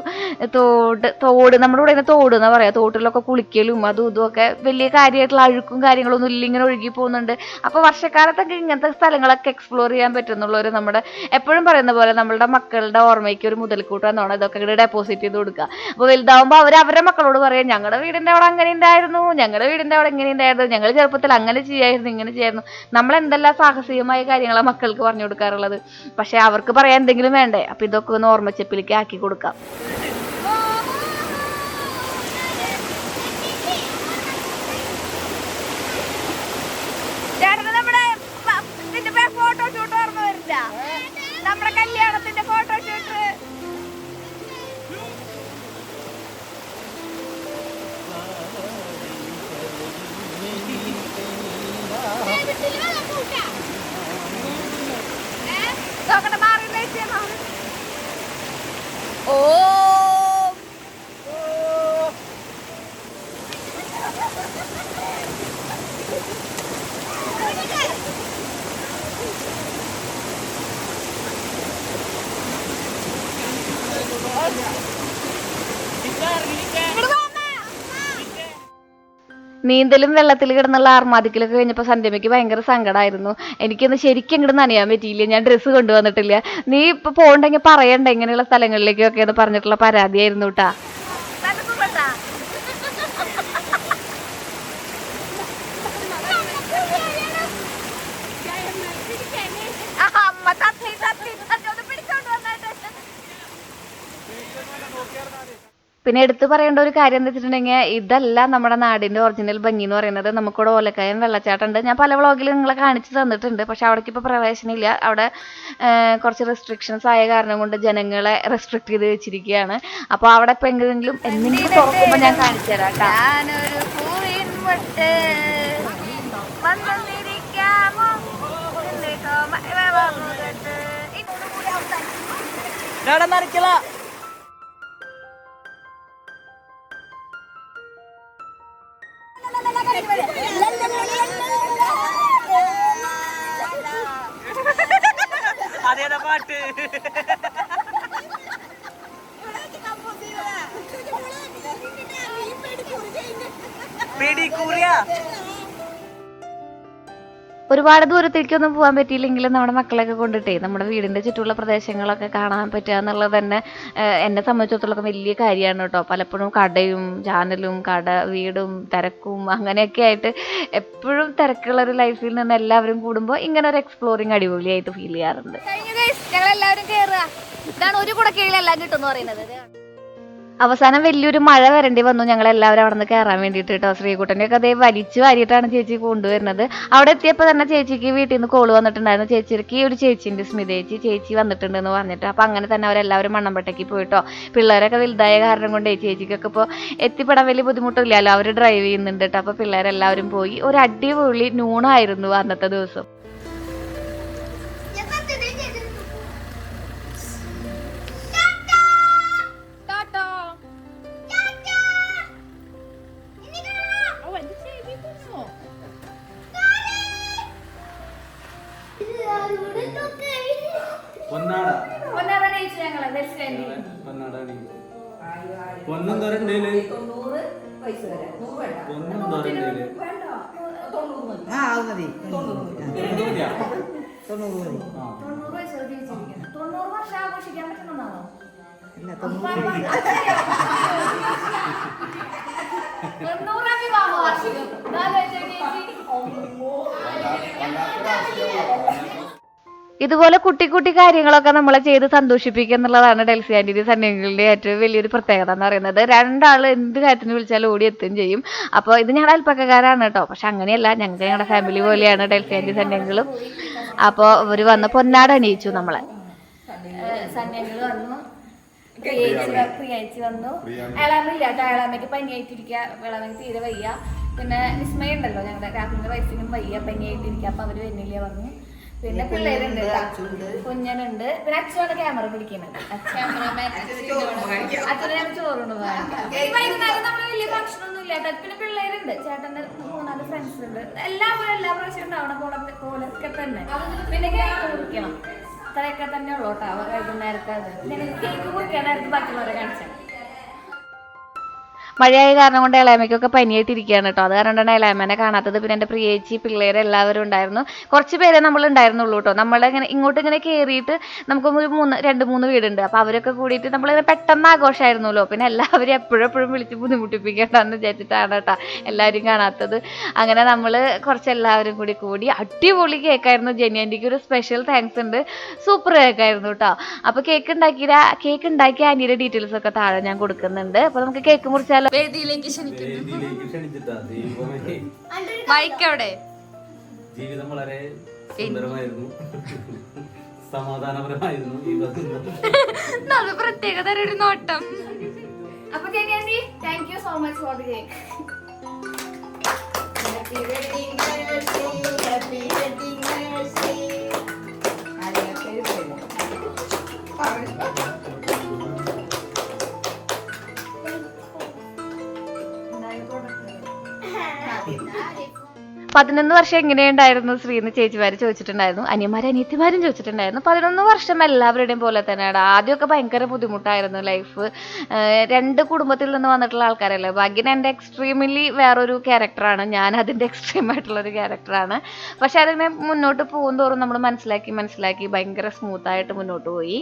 തോട്. നമ്മുടെ ഇവിടെ തോട് എന്നാ പറയാ. തോട്ടിലൊക്കെ കുളിക്കലും അതും ഇതുമൊക്കെ വലിയ കാര്യമായിട്ടുള്ള അഴുക്കും കാര്യങ്ങളൊന്നും ഇല്ല, ഇങ്ങനെ ഒഴുകി പോകുന്നുണ്ട്. അപ്പോൾ വർഷക്കാലത്തൊക്കെ ഇങ്ങനത്തെ സ്ഥലങ്ങളൊക്കെ എക്സ്പ്ലോർ ചെയ്യാൻ പറ്റുന്നുള്ളൊരു നമ്മുടെ എപ്പോഴും പറയുന്ന പോലെ നമ്മളുടെ മക്കളുടെ ഓർമ്മയ്ക്ക് ഒരു മുതൽക്കൂട്ടാന്നോണം ഇതൊക്കെ ഇവിടെ ഡെപ്പോസിറ്റ് ചെയ്ത് കൊടുക്കുക. അപ്പോൾ വലുതാവുമ്പോൾ അവരുടെ മക്കളോട് പറയാം ഞങ്ങളുടെ വീടിൻ്റെ അവിടെ അങ്ങനെ ഉണ്ടായിരുന്നു, ഞങ്ങളുടെ വീടിൻ്റെ അവിടെ ഇങ്ങനെ ഉണ്ടായിരുന്നു, ഞങ്ങൾ ചെറുപ്പത്തിൽ അങ്ങനെ ചെയ്യായിരുന്നു, ഇങ്ങനെ ചെയ്യായിരുന്നു. നമ്മൾ എന്തെല്ലാം സാഹസികമായ കാര്യങ്ങളാണ് മക്കൾക്ക് പറഞ്ഞു കൊടുക്കാറുള്ളത്. പക്ഷെ അവർക്ക് പറയാൻ എന്തെങ്കിലും വേണ്ടേ. അപ്പോൾ ഇതൊക്കെ ഒന്ന് ഓർമ്മച്ചെപ്പിലേക്ക് ആക്കി കൊടുക്കാം. ഫോട്ടോ ഷൂട്ട് ഓർമ്മ വരുന്നു. നീന്തലും വെള്ളത്തിൽ കിടന്നുള്ള ആർമാദിക്കലൊക്കെ കഴിഞ്ഞപ്പോൾ സന്ധ്യമ്മയ്ക്ക് ഭയങ്കര സങ്കടമായിരുന്നു. എനിക്കൊന്ന് ശരിക്കും ഇങ്ങോട്ട് നനയാൻ പറ്റിയില്ല, ഞാൻ ഡ്രസ്സ് കൊണ്ടുവന്നിട്ടില്ല, നീ ഇപ്പൊ പോകണ്ടെങ്കിൽ പറയണ്ട ഇങ്ങനെയുള്ള സ്ഥലങ്ങളിലേക്കൊക്കെ എന്ന് പറഞ്ഞിട്ടുള്ള പരാതിയായിരുന്നു കേട്ടാ. പിന്നെ എടുത്തു പറയേണ്ട ഒരു കാര്യം എന്താ വെച്ചിട്ടുണ്ടെങ്കിൽ, ഇതല്ല നമ്മുടെ നാടിന്റെ ഒറിജിനൽ ഭംഗി എന്ന് പറയുന്നത്. നമുക്കിവിടെ ഓലക്കയം വെള്ളച്ചാട്ടം ഉണ്ട്. ഞാൻ പല വ്ളോഗിലും നിങ്ങളെ കാണിച്ചു തന്നിട്ടുണ്ട്. പക്ഷെ അവിടേക്ക് ഇപ്പോൾ പ്രവേശനമില്ല. അവിടെ കുറച്ച് റെസ്ട്രിക്ഷൻസ് ആയ കാരണം കൊണ്ട് ജനങ്ങളെ റെസ്ട്രിക്ട് ചെയ്ത് വെച്ചിരിക്കുകയാണ്. അപ്പോൾ അവിടെ ഇപ്പോൾ എന്തെങ്കിലും തുറക്കുമ്പോൾ ഞാൻ കാണിച്ചു തരാം കേട്ടോ. അതേതാ പാട്ട്? പിടികൂറിയ. ഒരുപാട് ദൂരത്തേക്കൊന്നും പോകാൻ പറ്റിയില്ലെങ്കിലും നമ്മുടെ മക്കളെയൊക്കെ കൊണ്ടിട്ടേ നമ്മുടെ വീടിൻ്റെ ചുറ്റുമുള്ള പ്രദേശങ്ങളൊക്കെ കാണാൻ പറ്റുക എന്നുള്ളത് തന്നെ എന്നെ സംബന്ധിച്ചിടത്തോളം വലിയ കാര്യമാണ് കേട്ടോ. പലപ്പോഴും കടയും ചാനലും വീടും തിരക്കും അങ്ങനെയൊക്കെ ആയിട്ട് എപ്പോഴും തിരക്കുള്ളൊരു ലൈഫിൽ നിന്ന് എല്ലാവരും കൂടുമ്പോൾ ഇങ്ങനെ ഒരു എക്സ്പ്ലോറിങ് അടിപൊളിയായിട്ട് ഫീൽ ചെയ്യാറുണ്ട്. ഞങ്ങളെല്ലാവരും കേറുക. ഇതാണ് ഒരു കുടക്കീഴിലെല്ലാം കിട്ടും എന്ന് പറയുന്നത്. അവസാനം വലിയൊരു മഴ വരേണ്ടി വന്നു ഞങ്ങളെല്ലാവരും അവിടെ നിന്ന് കയറാൻ വേണ്ടിയിട്ട് കേട്ടോ. ശ്രീകുട്ടനെയൊക്കെ അതേ വലിച്ചു വാരിയിട്ടാണ് ചേച്ചി കൊണ്ടുവരുന്നത്. അവിടെ എത്തിയപ്പോൾ തന്നെ ചേച്ചിക്ക് വീട്ടിൽ നിന്ന് കോള് വന്നിട്ടുണ്ടായിരുന്നു. ചേച്ചിക്ക് ഒരു ചേച്ചിയുണ്ട്, സ്മിത ചേച്ചി വന്നിട്ടുണ്ടെന്ന് പറഞ്ഞിട്ട്. അപ്പം അങ്ങനെ തന്നെ അവരെല്ലാവരും മണ്ണമ്പട്ടേക്ക് പോയിട്ടോ. പിള്ളേരൊക്കെ വലുതായ കാരണം കൊണ്ട് ചേച്ചിക്കൊക്കെ ഇപ്പോൾ എത്തിപ്പെടാൻ വലിയ ബുദ്ധിമുട്ടില്ലല്ലോ, അവർ ഡ്രൈവ് ചെയ്യുന്നുണ്ട് കേട്ടോ. അപ്പോൾ പിള്ളേരെല്ലാവരും പോയി. ഒരു അടിപൊളി നൂണായിരുന്നു അന്നത്തെ ദിവസം. ഇതുപോലെ കുട്ടി കുട്ടി കാര്യങ്ങളൊക്കെ നമ്മളെ ചെയ്ത് സന്തോഷിപ്പിക്കുക എന്നുള്ളതാണ് ഡെൽസി ആന്റിയുടെ സന്യങ്ങളുടെ ഏറ്റവും വലിയൊരു പ്രത്യേകത എന്ന് പറയുന്നത്. രണ്ടാൾ എന്ത് കാര്യത്തിന് വിളിച്ചാലും ഓടി എത്തുകയും ചെയ്യും. അപ്പോൾ ഇത് ഞങ്ങളുടെ അല്പക്കാരാണ് കേട്ടോ. പക്ഷെ അങ്ങനെയല്ല, ഞങ്ങളുടെ ഫാമിലി പോലെയാണ് ഡെൽസി ആന്റി സന്യങ്ങളും. അപ്പോൾ അവർ വന്ന് പൊന്നാട അണിയിച്ചു നമ്മളെ. സന്യങ്ങൾ വന്നു, പ്രിയാച്ചി വന്നു. ഏളാമില്ല കേട്ടോ, ഏളാമയ്ക്ക് പനിയായിട്ടിരിക്കുക, ഏളാമയ്ക്ക് തീരെ വയ്യ. പിന്നെ വിസ്മയ ഉണ്ടല്ലോ, ഞങ്ങളുടെ കാക്കിന്റെ വയസ്സിനും വയ്യ, പനിയായിട്ടിരിക്കുക. അപ്പൊ അവര് വരുന്നില്ല പറഞ്ഞു. പിന്നെ പിള്ളേരുണ്ട്, കുഞ്ഞനുണ്ട്, പിന്നെ അച്ഛനാണ് ക്യാമറ പിടിക്കുന്നത്. അച്ഛനെ ഞാൻ ചോറുണ്ട് വൈകുന്നേരം നമ്മള് വലിയ ഭക്ഷണം ഒന്നും ഇല്ല കേട്ടോ. പിന്നെ പിള്ളേരുണ്ട്, ചേട്ടന്റെ 3-4 ഫ്രണ്ട്സ് ഉണ്ട്. എല്ലാവരും എല്ലാ പ്രാവശ്യം ഉണ്ടാവണം പോലൊക്കെ തന്നെ. പിന്നെ കേക്ക് മുറിക്കണം, അത്രയൊക്കെ തന്നെ ഉള്ളു കേട്ടോ വൈകുന്നേരത്തെ. കേക്ക് മുറിക്കാനായിരുന്നു ബാക്കിയുള്ളവരെ കാണിച്ചത്. മഴയായ കാരണം കൊണ്ട് ഇളയമയ്ക്കൊക്കെ പനിയായിട്ടിരിക്കുകയാണ് കേട്ടോ. അത് കാരണം കൊണ്ടാണ് ഇളയമനെ കാണാത്തത്. പിന്നെ എൻ്റെ പ്രിയേച്ചി പിള്ളേരെ എല്ലാവരും ഉണ്ടായിരുന്നു. കുറച്ച് പേരെ നമ്മൾ ഉണ്ടായിരുന്നുള്ളൂ കേട്ടോ. നമ്മളിങ്ങനെ ഇങ്ങോട്ട് ഇങ്ങനെ കയറിയിട്ട് നമുക്കൊരു 2-3 വീടുണ്ട്. അപ്പോൾ അവരൊക്കെ കൂടിയിട്ട് നമ്മളിങ്ങനെ പെട്ടെന്ന് ആഘോഷമായിരുന്നല്ലോ. പിന്നെ എല്ലാവരും എപ്പോഴും വിളിച്ച് ബുദ്ധിമുട്ടിപ്പിക്കേണ്ടെന്ന് വിചാരിച്ചിട്ടാണ് കേട്ടോ എല്ലാവരും കാണാത്തത്. അങ്ങനെ നമ്മൾ കുറച്ചെല്ലാവരും കൂടി അടിപൊളി കേക്കായിരുന്നു. ജെന്നി ആൻറ്റിക്ക് ഒരു സ്പെഷ്യൽ താങ്ക്സ് ഉണ്ട്. സൂപ്പർ കേക്കായിരുന്നു കേട്ടോ. അപ്പോൾ കേക്ക് ഉണ്ടാക്കിയ ആൻറ്റിയുടെ ഡീറ്റെയിൽസ് ഒക്കെ താഴെ ഞാൻ കൊടുക്കുന്നുണ്ട്. അപ്പോൾ നമുക്ക് കേക്ക് മുറിച്ചാലോ? വേദിയിലേക്ക് മൈക്കവിടെ. ജീവിതം വളരെ സുന്ദരമായിരുന്നു, സമാധാനപരമായിരുന്നു. പ്രത്യേകത ഒരു നോട്ടം. അപ്പൊ ചേച്ചി thank you so much for the cake. Happy wedding anniversary, happy wedding anniversary. 11 വർഷം എങ്ങനെയുണ്ടായിരുന്നു ശ്രീന്ന് ചേച്ചിമാര് ചോദിച്ചിട്ടുണ്ടായിരുന്നു, അനിയന്മാരും ചോദിച്ചിട്ടുണ്ടായിരുന്നു. 11 വർഷം എല്ലാവരുടെയും പോലെ തന്നെയാണ്. ആദ്യമൊക്കെ ഭയങ്കര ബുദ്ധിമുട്ടായിരുന്നു ലൈഫ്. 2 കുടുംബത്തിൽ നിന്ന് വന്നിട്ടുള്ള ആൾക്കാരല്ലേ. ഭാഗ്യന് എൻ്റെ എക്സ്ട്രീമിലി വേറൊരു ക്യാരക്ടറാണ്, ഞാൻ അതിൻ്റെ എക്സ്ട്രീം ആയിട്ടുള്ളൊരു ക്യാരക്ടറാണ്. പക്ഷെ അതിങ്ങനെ മുന്നോട്ട് പോകുന്തോറും നമ്മൾ മനസ്സിലാക്കി ഭയങ്കര സ്മൂത്തായിട്ട് മുന്നോട്ട് പോയി.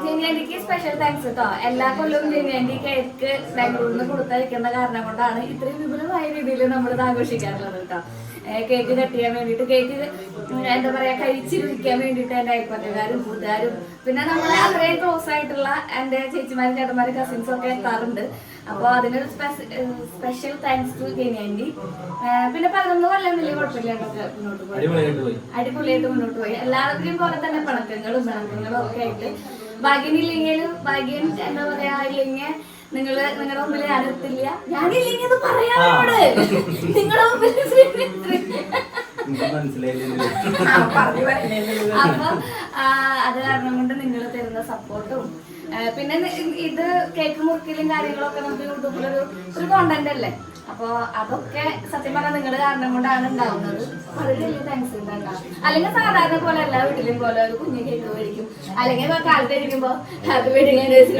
ജിനിയാൻഡിക്ക് സ്പെഷ്യൽ താങ്ക്സ് കേട്ടോ. എല്ലാ കൊല്ലവും ജിനിയാൻഡി കേക്ക് ബാംഗ്ലൂരിൽ നിന്ന് കൊടുത്തയക്കുന്ന കാരണം കൊണ്ടാണ് ഇത്രയും വിപുലമായ രീതിയിൽ നമ്മളിത് ആഘോഷിക്കാറുള്ളത് കേട്ടോ. കേക്ക് കട്ട് ചെയ്യാൻ വേണ്ടിയിട്ട്, കേക്ക് എന്താ പറയാ കഴിച്ചിരിക്കാൻ വേണ്ടിയിട്ട് എൻ്റെ അയൽപ്പറ്റക്കാരും കൂട്ടുകാരും പിന്നെ നമ്മളെ അത്രയും ക്ലോസ് ആയിട്ടുള്ള എൻ്റെ ചേച്ചിമാരും ചേട്ടന്മാരും കസിൻസും ഒക്കെ എത്താറുണ്ട്. അപ്പോൾ അതിനൊരു സ്പെഷ്യൽ താങ്ക്സ് ടു ജിനിയാൻഡി. പിന്നെ 11 കൊല്ലം വലിയ കുഴപ്പമില്ലാണ്ടൊക്കെ മുന്നോട്ട് പോയി, അടിപൊളിയായിട്ട് മുന്നോട്ട് പോയി. എല്ലാവരുടെയും പോലെ തന്നെ പിണക്കങ്ങളും ഒക്കെ ആയിട്ട്. ഭാഗ്യനില്ലെങ്കിലും ഭാഗ്യം എന്താ പറയാ ഇല്ലെങ്കിൽ നിങ്ങളുടെ മുമ്പിൽ ഞാനെത്തില്ല, ഞാനില്ലെങ്കിൽ അത് പറയാനോട് നിങ്ങളുടെ മുമ്പിൽ അപ്പൊ അത് കാരണം കൊണ്ട് നിങ്ങൾ തരുന്ന സപ്പോർട്ടും പിന്നെ ഇത് കേക്ക് മുറിക്കലും കാര്യങ്ങളൊക്കെ നമുക്ക് യൂട്യൂബിലൊരു കോണ്ടന്റ് അല്ലേ. അപ്പൊ അതൊക്കെ സത്യം പറഞ്ഞാൽ നിങ്ങളുടെ കാരണം കൊണ്ടാണ് ഉണ്ടാവുന്നത്. വളരെ വലിയ താങ്ക്സ് ഉണ്ടാകാം. അല്ലെങ്കിൽ സാധാരണ പോലെ എല്ലാ വീട്ടിലും പോലെ ഒരു കുഞ്ഞു കേക്ക് മേടിക്കും, അല്ലെങ്കിൽ കാലത്ത് ഇരിക്കുമ്പോ ഹാപ്പി വെഡിങ് ആനിവേഴ്സറി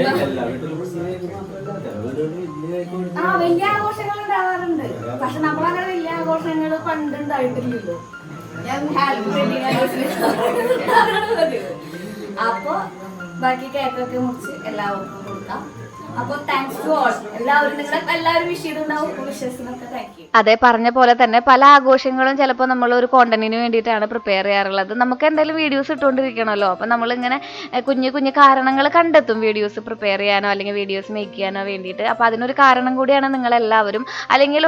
വലിയ ആഘോഷങ്ങൾ ഉണ്ടാവാറുണ്ട്. പക്ഷെ നമ്മളങ്ങനെ വലിയ ആഘോഷങ്ങൾ പണ്ടുണ്ടായിട്ടില്ലല്ലോ. ഹാപ്പി വെഡിങ് ആനിവേഴ്സറി അപ്പൊ ബാക്കി കേക്കൊക്കെ മുറിച്ച് എല്ലാവർക്കും കൊടുക്കാം. അപ്പൊ താങ്ക്സ് ടു ഓൾ. എല്ലാവരും വിഷ് ചെയ്തിട്ടുണ്ടാവും. വിഷസിനൊക്കെ താങ്ക് യു. അതെ, പറഞ്ഞ പോലെ തന്നെ പല ആഘോഷങ്ങളും ചിലപ്പോൾ നമ്മൾ ഒരു കോണ്ടന്റിന് വേണ്ടിയിട്ടാണ് പ്രിപ്പയർ ചെയ്യാറുള്ളത്. നമുക്ക് എന്തായാലും വീഡിയോസ് ഇട്ടുകൊണ്ടിരിക്കണമല്ലോ. അപ്പം നമ്മളിങ്ങനെ കുഞ്ഞു കാരണങ്ങൾ കണ്ടെത്തും വീഡിയോസ് പ്രിപ്പയർ ചെയ്യാനോ അല്ലെങ്കിൽ വീഡിയോസ് മേക്ക് ചെയ്യാനോ വേണ്ടിയിട്ട്. അപ്പോൾ അതിനൊരു കാരണം കൂടിയാണ് നിങ്ങളെല്ലാവരും. അല്ലെങ്കിൽ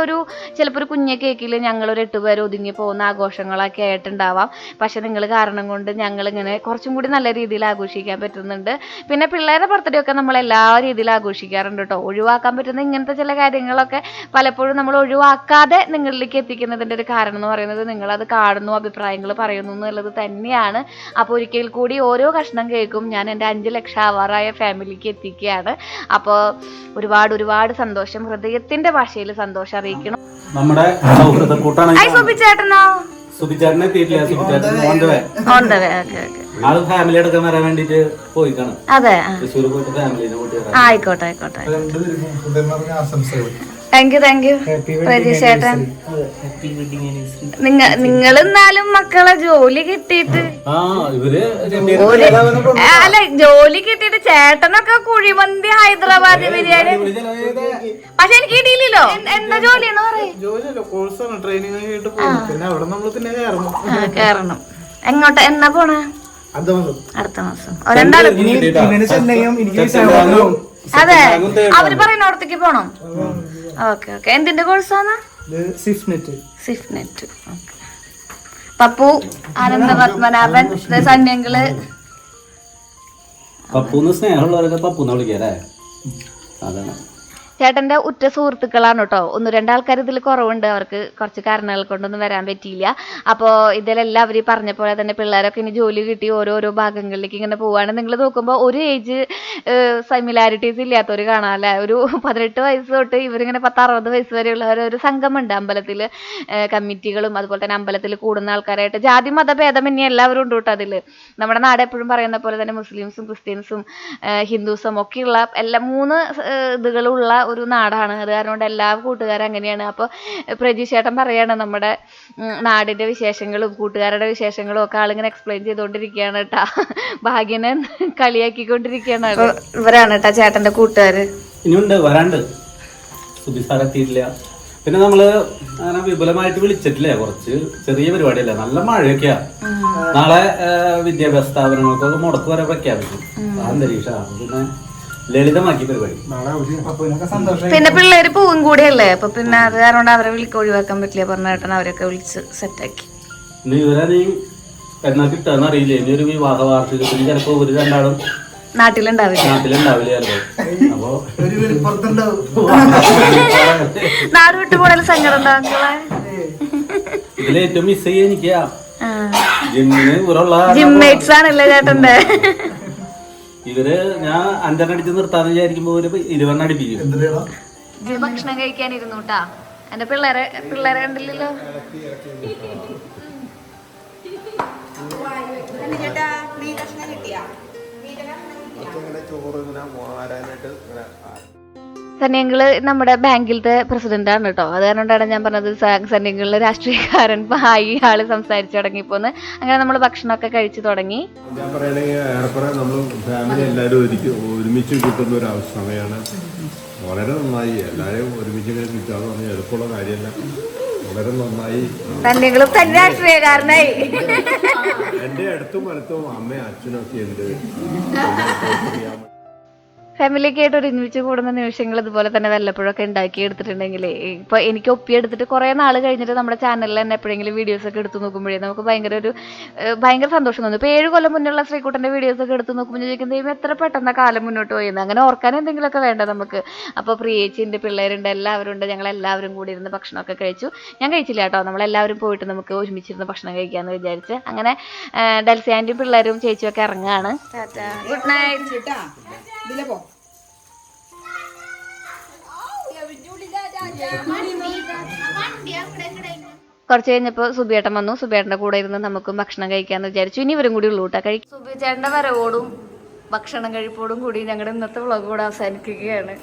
ചിലപ്പോൾ ഒരു കുഞ്ഞു കേക്കിൽ ഞങ്ങളൊരു 8 പേര് ഒതുങ്ങി പോകുന്ന ആഘോഷങ്ങളൊക്കെ ആയിട്ടുണ്ടാവാം. പക്ഷെ നിങ്ങൾ കാരണം കൊണ്ട് ഞങ്ങളിങ്ങനെ കുറച്ചും കൂടി നല്ല രീതിയിൽ ആഘോഷിക്കാൻ പറ്റുന്നുണ്ട്. പിന്നെ പിള്ളേരുടെ ബർത്ത്ഡേ ഒക്കെ നമ്മൾ എല്ലാ രീതിയിലും ആഘോഷിക്കാറുണ്ട് കേട്ടോ. ഒഴിവാക്കാൻ പറ്റുന്ന ഇങ്ങനത്തെ ചില കാര്യങ്ങളൊക്കെ പലപ്പോഴും നമ്മൾ ഒഴിവാക്കാതെ നിങ്ങളിലേക്ക് എത്തിക്കുന്നതിൻ്റെ ഒരു കാരണം എന്ന് പറയുന്നത് നിങ്ങളത് കാണുന്നു, അഭിപ്രായങ്ങൾ പറയുന്നു എന്നുള്ളത് തന്നെയാണ്. അപ്പോൾ ഒരിക്കൽ കൂടി ഓരോ കഷ്ണം കേൾക്കും ഞാൻ എൻ്റെ 5 ലക്ഷം ആവാറായ ഫാമിലിക്ക് എത്തിക്കുകയാണ്. അപ്പോൾ ഒരുപാട് സന്തോഷം, ഹൃദയത്തിന്റെ ഭാഷയിൽ സന്തോഷം അറിയിക്കണം. നമ്മുടെ സുബിച്ചേട്ടനോ? സുബിച്ചേട്ടനെ എത്തിയിട്ടില്ല. ആള് ഫാമിലി എടുക്കാൻ വരാൻ വേണ്ടിട്ട് പോയിക്കാണ്. അതെ, തൃശ്ശൂർ പോയിട്ട് ഫാമിലിനെ കൂട്ടി വരാം. ആയിക്കോട്ടെ. താങ്ക് യു പ്രജീഷേട്ടൻ. നിങ്ങൾ എന്നാലും മക്കളെ ജോലി കിട്ടിയിട്ട് അല്ല ജോലി കിട്ടിയിട്ട് ചേട്ടനൊക്കെ കുഴിമന്തി ഹൈദരാബാദ് ബിരിയാണി. പക്ഷെ എനിക്ക് കിട്ടിയില്ലല്ലോ. എന്താ ജോലിയാണ് കേറണം. എങ്ങോട്ടാ എന്നാ പോണേ? അടുത്ത മാസം. അതെ, അവര് പറയുന്നോടത്തേക്ക് പോണം. ഓക്കെ. എന്തിന്റെ കോഴ്സാണ്? സിഫ്നെറ്റ്. പപ്പു, ആനന്ദ പത്മനാഭൻ, സന്യങ്ങള്. പപ്പൂന്ന് സ്നേഹമുള്ളവരൊക്കെ പപ്പൂന്ന് വിളിക്കാല്ലേ? സാധാരണ ചേട്ടൻ്റെ ഉറ്റ സുഹൃത്തുക്കളാണ് കേട്ടോ. 1-2 ആൾക്കാർ ഇതിൽ കുറവുണ്ട്, അവർക്ക് കുറച്ച് കാരണങ്ങൾ കൊണ്ടൊന്നും വരാൻ പറ്റിയില്ല. അപ്പോൾ ഇതിലെല്ലാവരും പറഞ്ഞ പോലെ തന്നെ പിള്ളേരൊക്കെ ഇനി ജോലി കിട്ടി ഓരോരോ ഭാഗങ്ങളിലേക്ക് ഇങ്ങനെ പോവുകയാണ്. നിങ്ങൾ നോക്കുമ്പോൾ ഒരു ഏജ് സിമിലാരിറ്റീസ് ഇല്ലാത്തവർ കാണാം അല്ലേ. ഒരു 18 വയസ്സ് തൊട്ട് ഇവരിങ്ങനെ 10-60 വയസ്സ് വരെയുള്ള ഒരു സംഘമുണ്ട് അമ്പലത്തിൽ. കമ്മിറ്റികളും അതുപോലെ തന്നെ അമ്പലത്തിൽ കൂടുന്ന ആൾക്കാരായിട്ട് ജാതി മതഭേദമന്യേ എല്ലാവരും ഉണ്ട് കേട്ടോ അതിൽ. നമ്മുടെ നാട് എപ്പോഴും പറയുന്ന പോലെ തന്നെ മുസ്ലിംസും ക്രിസ്ത്യൻസും ഹിന്ദുസും ഒക്കെയുള്ള എല്ലാ 3 ഇതുകളുള്ള ഒരു നാടാണ്. അത് കാരണം കൊണ്ട് എല്ലാ കൂട്ടുകാരും അങ്ങനെയാണ്. അപ്പോൾ പ്രജീഷേട്ടൻ പറയാണ് നമ്മുടെ നാടിന്റെ വിശേഷങ്ങളും കൂട്ടുകാരുടെ വിശേഷങ്ങളും ഒക്കെ ആളിങ്ങനെ എക്സ്പ്ലെയിൻ ചെയ്തുകൊണ്ടിരിക്കുകയാണ് കേട്ടാ. ഭാഗ്യനെ കളിയാക്കിക്കൊണ്ടിരിക്കുകയാണ്. ഇവരാണ് കേട്ടാ ചേട്ടന്റെ കൂട്ടുകാര്. ഇനിയുണ്ട്, വരാണ്ട്. സുബിസാറെത്തിയിട്ടില്ല. പിന്നെ നമ്മള് അങ്ങനെ വിപുലമായിട്ട് വിളിച്ചിട്ടില്ലേ, കുറച്ച് ചെറിയ പരിപാടിയല്ലേ. നല്ല മഴയൊക്കെയാ. നാളെ വിദ്യാഭ്യാസ സ്ഥാപനങ്ങൾക്കൊക്കെ മുടക്ക് വരെ പ്രഖ്യാപിക്കും. അന്തരീക്ഷമാണ്. പിന്നെ ലളിതമാക്കി പരിപാടി. പിന്നെ പിള്ളേര് പൂവും കൂടിയല്ലേ. അപ്പൊ പിന്നെ അത് കാരണം അവരെ ഒഴിവാക്കാൻ പറ്റില്ല. പറഞ്ഞേട്ടൻ അവരൊക്കെ വിളിച്ച് സെറ്റാക്കി. ഇവരെ നീ എന്നാ കിട്ടാന്ന് അറിയില്ല. ഇനി ഒരു വിവാഹ വാർഷികത്തിന് ചിലപ്പോ 1-2 നാട്ടിലുണ്ടാവില്ല. അപ്പൊ നാട് വിട്ടു പോണ സങ്കടം ഉണ്ടാകും. ഇതിലേറ്റവും മിസ് ചെയ്യാൻ എനിക്ക് ജിമ്മേറ്റ്സ് ആണല്ലേ ചേട്ടന്റെ. ഇവര് ഞാൻ 5 അടിച്ച് നിർത്താന്ന് വിചാരിക്കുമ്പോ 20 അടിപ്പിക്കും. ഭക്ഷണം കഴിക്കാനിരുന്നു കേട്ടാ. എൻ്റെ പിള്ളേരെ കണ്ടില്ലല്ലോ. ചേട്ടാ മീൻ കഷ്ണം കിട്ടിയാ ചോറ് ഇങ്ങനെ വാരാനായിട്ട് ഇങ്ങനെ സന്നിയങ്കിള് നമ്മുടെ ബാങ്കിലത്തെ പ്രസിഡന്റാണ് കേട്ടോ. അത് കാരണമാണ് ഞാൻ പറഞ്ഞത് സന്നിയങ്കിളിലെ രാഷ്ട്രീയക്കാരൻ ഈ ആള് സംസാരിച്ചു തുടങ്ങിയപ്പോന്ന്. അങ്ങനെ നമ്മൾ ഭക്ഷണമൊക്കെ കഴിച്ചു തുടങ്ങി. ഞാൻ പറയുകയാണെങ്കിൽ ഏറെക്കുറെ നമ്മൾ ഫാമിലി എല്ലാവരും ഒരുമിച്ച് കിട്ടുന്ന ഒരു സമയമാണ്. വളരെ നന്നായി എല്ലാവരും ഒരുമിച്ച് ഇങ്ങനെ കിട്ടുകയെന്ന് പറഞ്ഞാൽ എളുപ്പമുള്ള കാര്യമല്ല. വളരെ നന്നായി. സന്നിയങ്കിളും തന്നെ രാഷ്ട്രീയക്കാരനായി. എൻ്റെ അടുത്തും വലത്തും അമ്മയും അച്ഛനും ഒക്കെ ഉണ്ട്. ഫാമിലിയൊക്കെ ആയിട്ട് ഒരുമിച്ച് കൂടുന്ന നിമിഷങ്ങൾ ഇതുപോലെ തന്നെ വല്ലപ്പോഴൊക്കെ ഉണ്ടാക്കി എടുത്തിട്ടുണ്ടെങ്കിൽ ഇപ്പോൾ എനിക്ക് ഒപ്പിയെടുത്തിട്ട് കുറേ നാൾ കഴിഞ്ഞിട്ട് നമ്മുടെ ചാനലിൽ തന്നെ എപ്പോഴെങ്കിലും വീഡിയോസൊക്കെ എടുത്ത് നോക്കുമ്പോഴേ നമുക്ക് ഭയങ്കര സന്തോഷം തോന്നും. ഇപ്പോൾ 7 കൊല്ലം മുന്നുള്ള ശ്രീകുട്ടൻ്റെ വീഡിയോസൊക്കെ എടുത്ത് നോക്കുമ്പോൾ ചോദിക്കുന്നത് എത്ര പെട്ടെന്ന് കാലം മുന്നോട്ട് പോയെന്ന്. അങ്ങനെ ഓർക്കാൻ എന്തെങ്കിലുമൊക്കെ വേണ്ട നമുക്ക്. അപ്പോൾ പ്രിയേച്ചിൻ്റെ പിള്ളേരുണ്ട്, എല്ലാവരും ഉണ്ട്. ഞങ്ങളെല്ലാവരും കൂടി ഇരുന്ന് ഭക്ഷണമൊക്കെ കഴിച്ചു. ഞാൻ കഴിച്ചില്ല കേട്ടോ, നമ്മളെല്ലാവരും പോയിട്ട് നമുക്ക് ഒരുമിച്ചിരുന്ന് ഭക്ഷണം കഴിക്കാമെന്ന് വിചാരിച്ച്. അങ്ങനെ ഡൽസി ആൻറ്റിയും പിള്ളേരും ചേച്ചിയൊക്കെ ഇറങ്ങുകയാണ്. Good night. ഇതിലെ പോ കുറച്ച് കഴിഞ്ഞപ്പോൾ സുബിയേട്ടൻ വന്നു. സുബിയേട്ടൻ്റെ കൂടെ ഇരുന്ന് നമുക്കും ഭക്ഷണം കഴിക്കാമെന്ന് വിചാരിച്ചു. ഇനി ഇവരും കൂടി ഉള്ളൂ കേട്ടോ കഴിക്കും. സുബിയേട്ടൻ്റെ വരവോടും ഭക്ഷണം കഴിപ്പോടും കൂടി ഞങ്ങളുടെ ഇന്നത്തെ വ്ളോഗ് കൂടെ അവസാനിക്കുകയാണ്.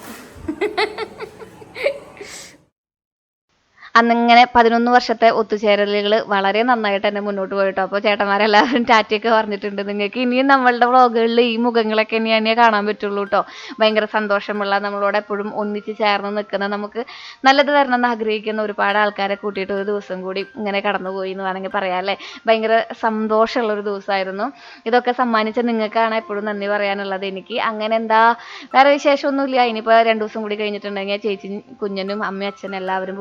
അന്നിങ്ങനെ 11 വർഷത്തെ ഒത്തുചേരലുകൾ വളരെ നന്നായിട്ട് തന്നെ മുന്നോട്ട് പോയിട്ടോ. അപ്പോൾ ചേട്ടന്മാരെല്ലാവരും ടാറ്റയൊക്കെ പറഞ്ഞിട്ടുണ്ട്. നിങ്ങൾക്ക് ഇനിയും നമ്മളുടെ വ്ളോഗുകളിൽ ഈ മുഖങ്ങളൊക്കെ ഇനി കാണാൻ പറ്റുള്ളൂ കേട്ടോ. ഭയങ്കര സന്തോഷമുള്ള, നമ്മളോട് എപ്പോഴും ഒന്നിച്ച് ചേർന്ന് നിൽക്കുന്ന, നമുക്ക് നല്ലത് തരണം എന്ന് ആഗ്രഹിക്കുന്ന ഒരുപാട് ആൾക്കാരെ കൂട്ടിയിട്ട് ഒരു ദിവസം കൂടി ഇങ്ങനെ കടന്നുപോയി എന്ന് വേണമെങ്കിൽ പറയാം അല്ലേ. ഭയങ്കര സന്തോഷമുള്ളൊരു ദിവസമായിരുന്നു. ഇതൊക്കെ സമ്മാനിച്ച നിങ്ങൾക്കാണ് എപ്പോഴും നന്ദി പറയാനുള്ളത് എനിക്ക്. അങ്ങനെ എന്താ വേറെ വിശേഷമൊന്നുമില്ല. ഇനിയിപ്പോൾ 2 ദിവസം കൂടി കഴിഞ്ഞിട്ടുണ്ടെങ്കിൽ ചേച്ചി കുഞ്ഞനും അമ്മയും അച്ഛനും എല്ലാവരും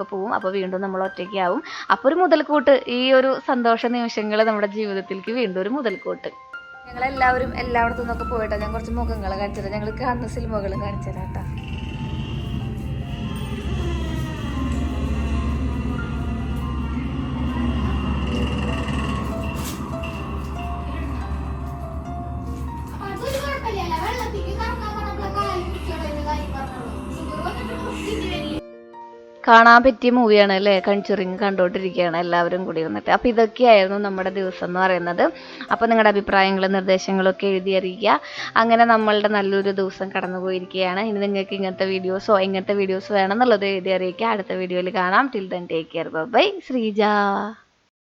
പോവും. അപ്പോൾ വീണ്ടും നമ്മൾ ഒറ്റയ്ക്കാവും. അപ്പോൾ ഒരു മുതൽക്കൂട്ട്, ഈ ഒരു സന്തോഷ നിമിഷങ്ങൾ നമ്മുടെ ജീവിതത്തിലേക്ക് വീണ്ടും ഒരു മുതൽക്കൂട്ട്. ഞങ്ങളെല്ലാവരും എല്ലായിടത്തു നിന്നൊക്കെ പോയിട്ടോ. ഞാൻ കുറച്ച് മുഖങ്ങൾ കാണിച്ചുതരാം. ഞങ്ങൾ കാണുന്ന സിനിമകൾ കാണിച്ചുതരാം കേട്ടോ. കാണാൻ പറ്റിയ മൂവിയാണ് അല്ലേ. കൺചുറിങ് കണ്ടുകൊണ്ടിരിക്കുകയാണ് എല്ലാവരും കൂടി വന്നിട്ട്. അപ്പോൾ ഇതൊക്കെയായിരുന്നു നമ്മുടെ ദിവസം എന്ന് പറയുന്നത്. അപ്പോൾ നിങ്ങളുടെ അഭിപ്രായങ്ങളും നിർദ്ദേശങ്ങളൊക്കെ എഴുതി അറിയിക്കുക. അങ്ങനെ നമ്മളുടെ നല്ലൊരു ദിവസം കടന്നു പോയിരിക്കുകയാണ്. ഇനി നിങ്ങൾക്ക് ഇങ്ങനത്തെ വീഡിയോസ് വേണമെന്നുള്ളത് എഴുതി അറിയിക്കുക. അടുത്ത വീഡിയോയിൽ കാണാം. Till then take care. Bye. Sreeja.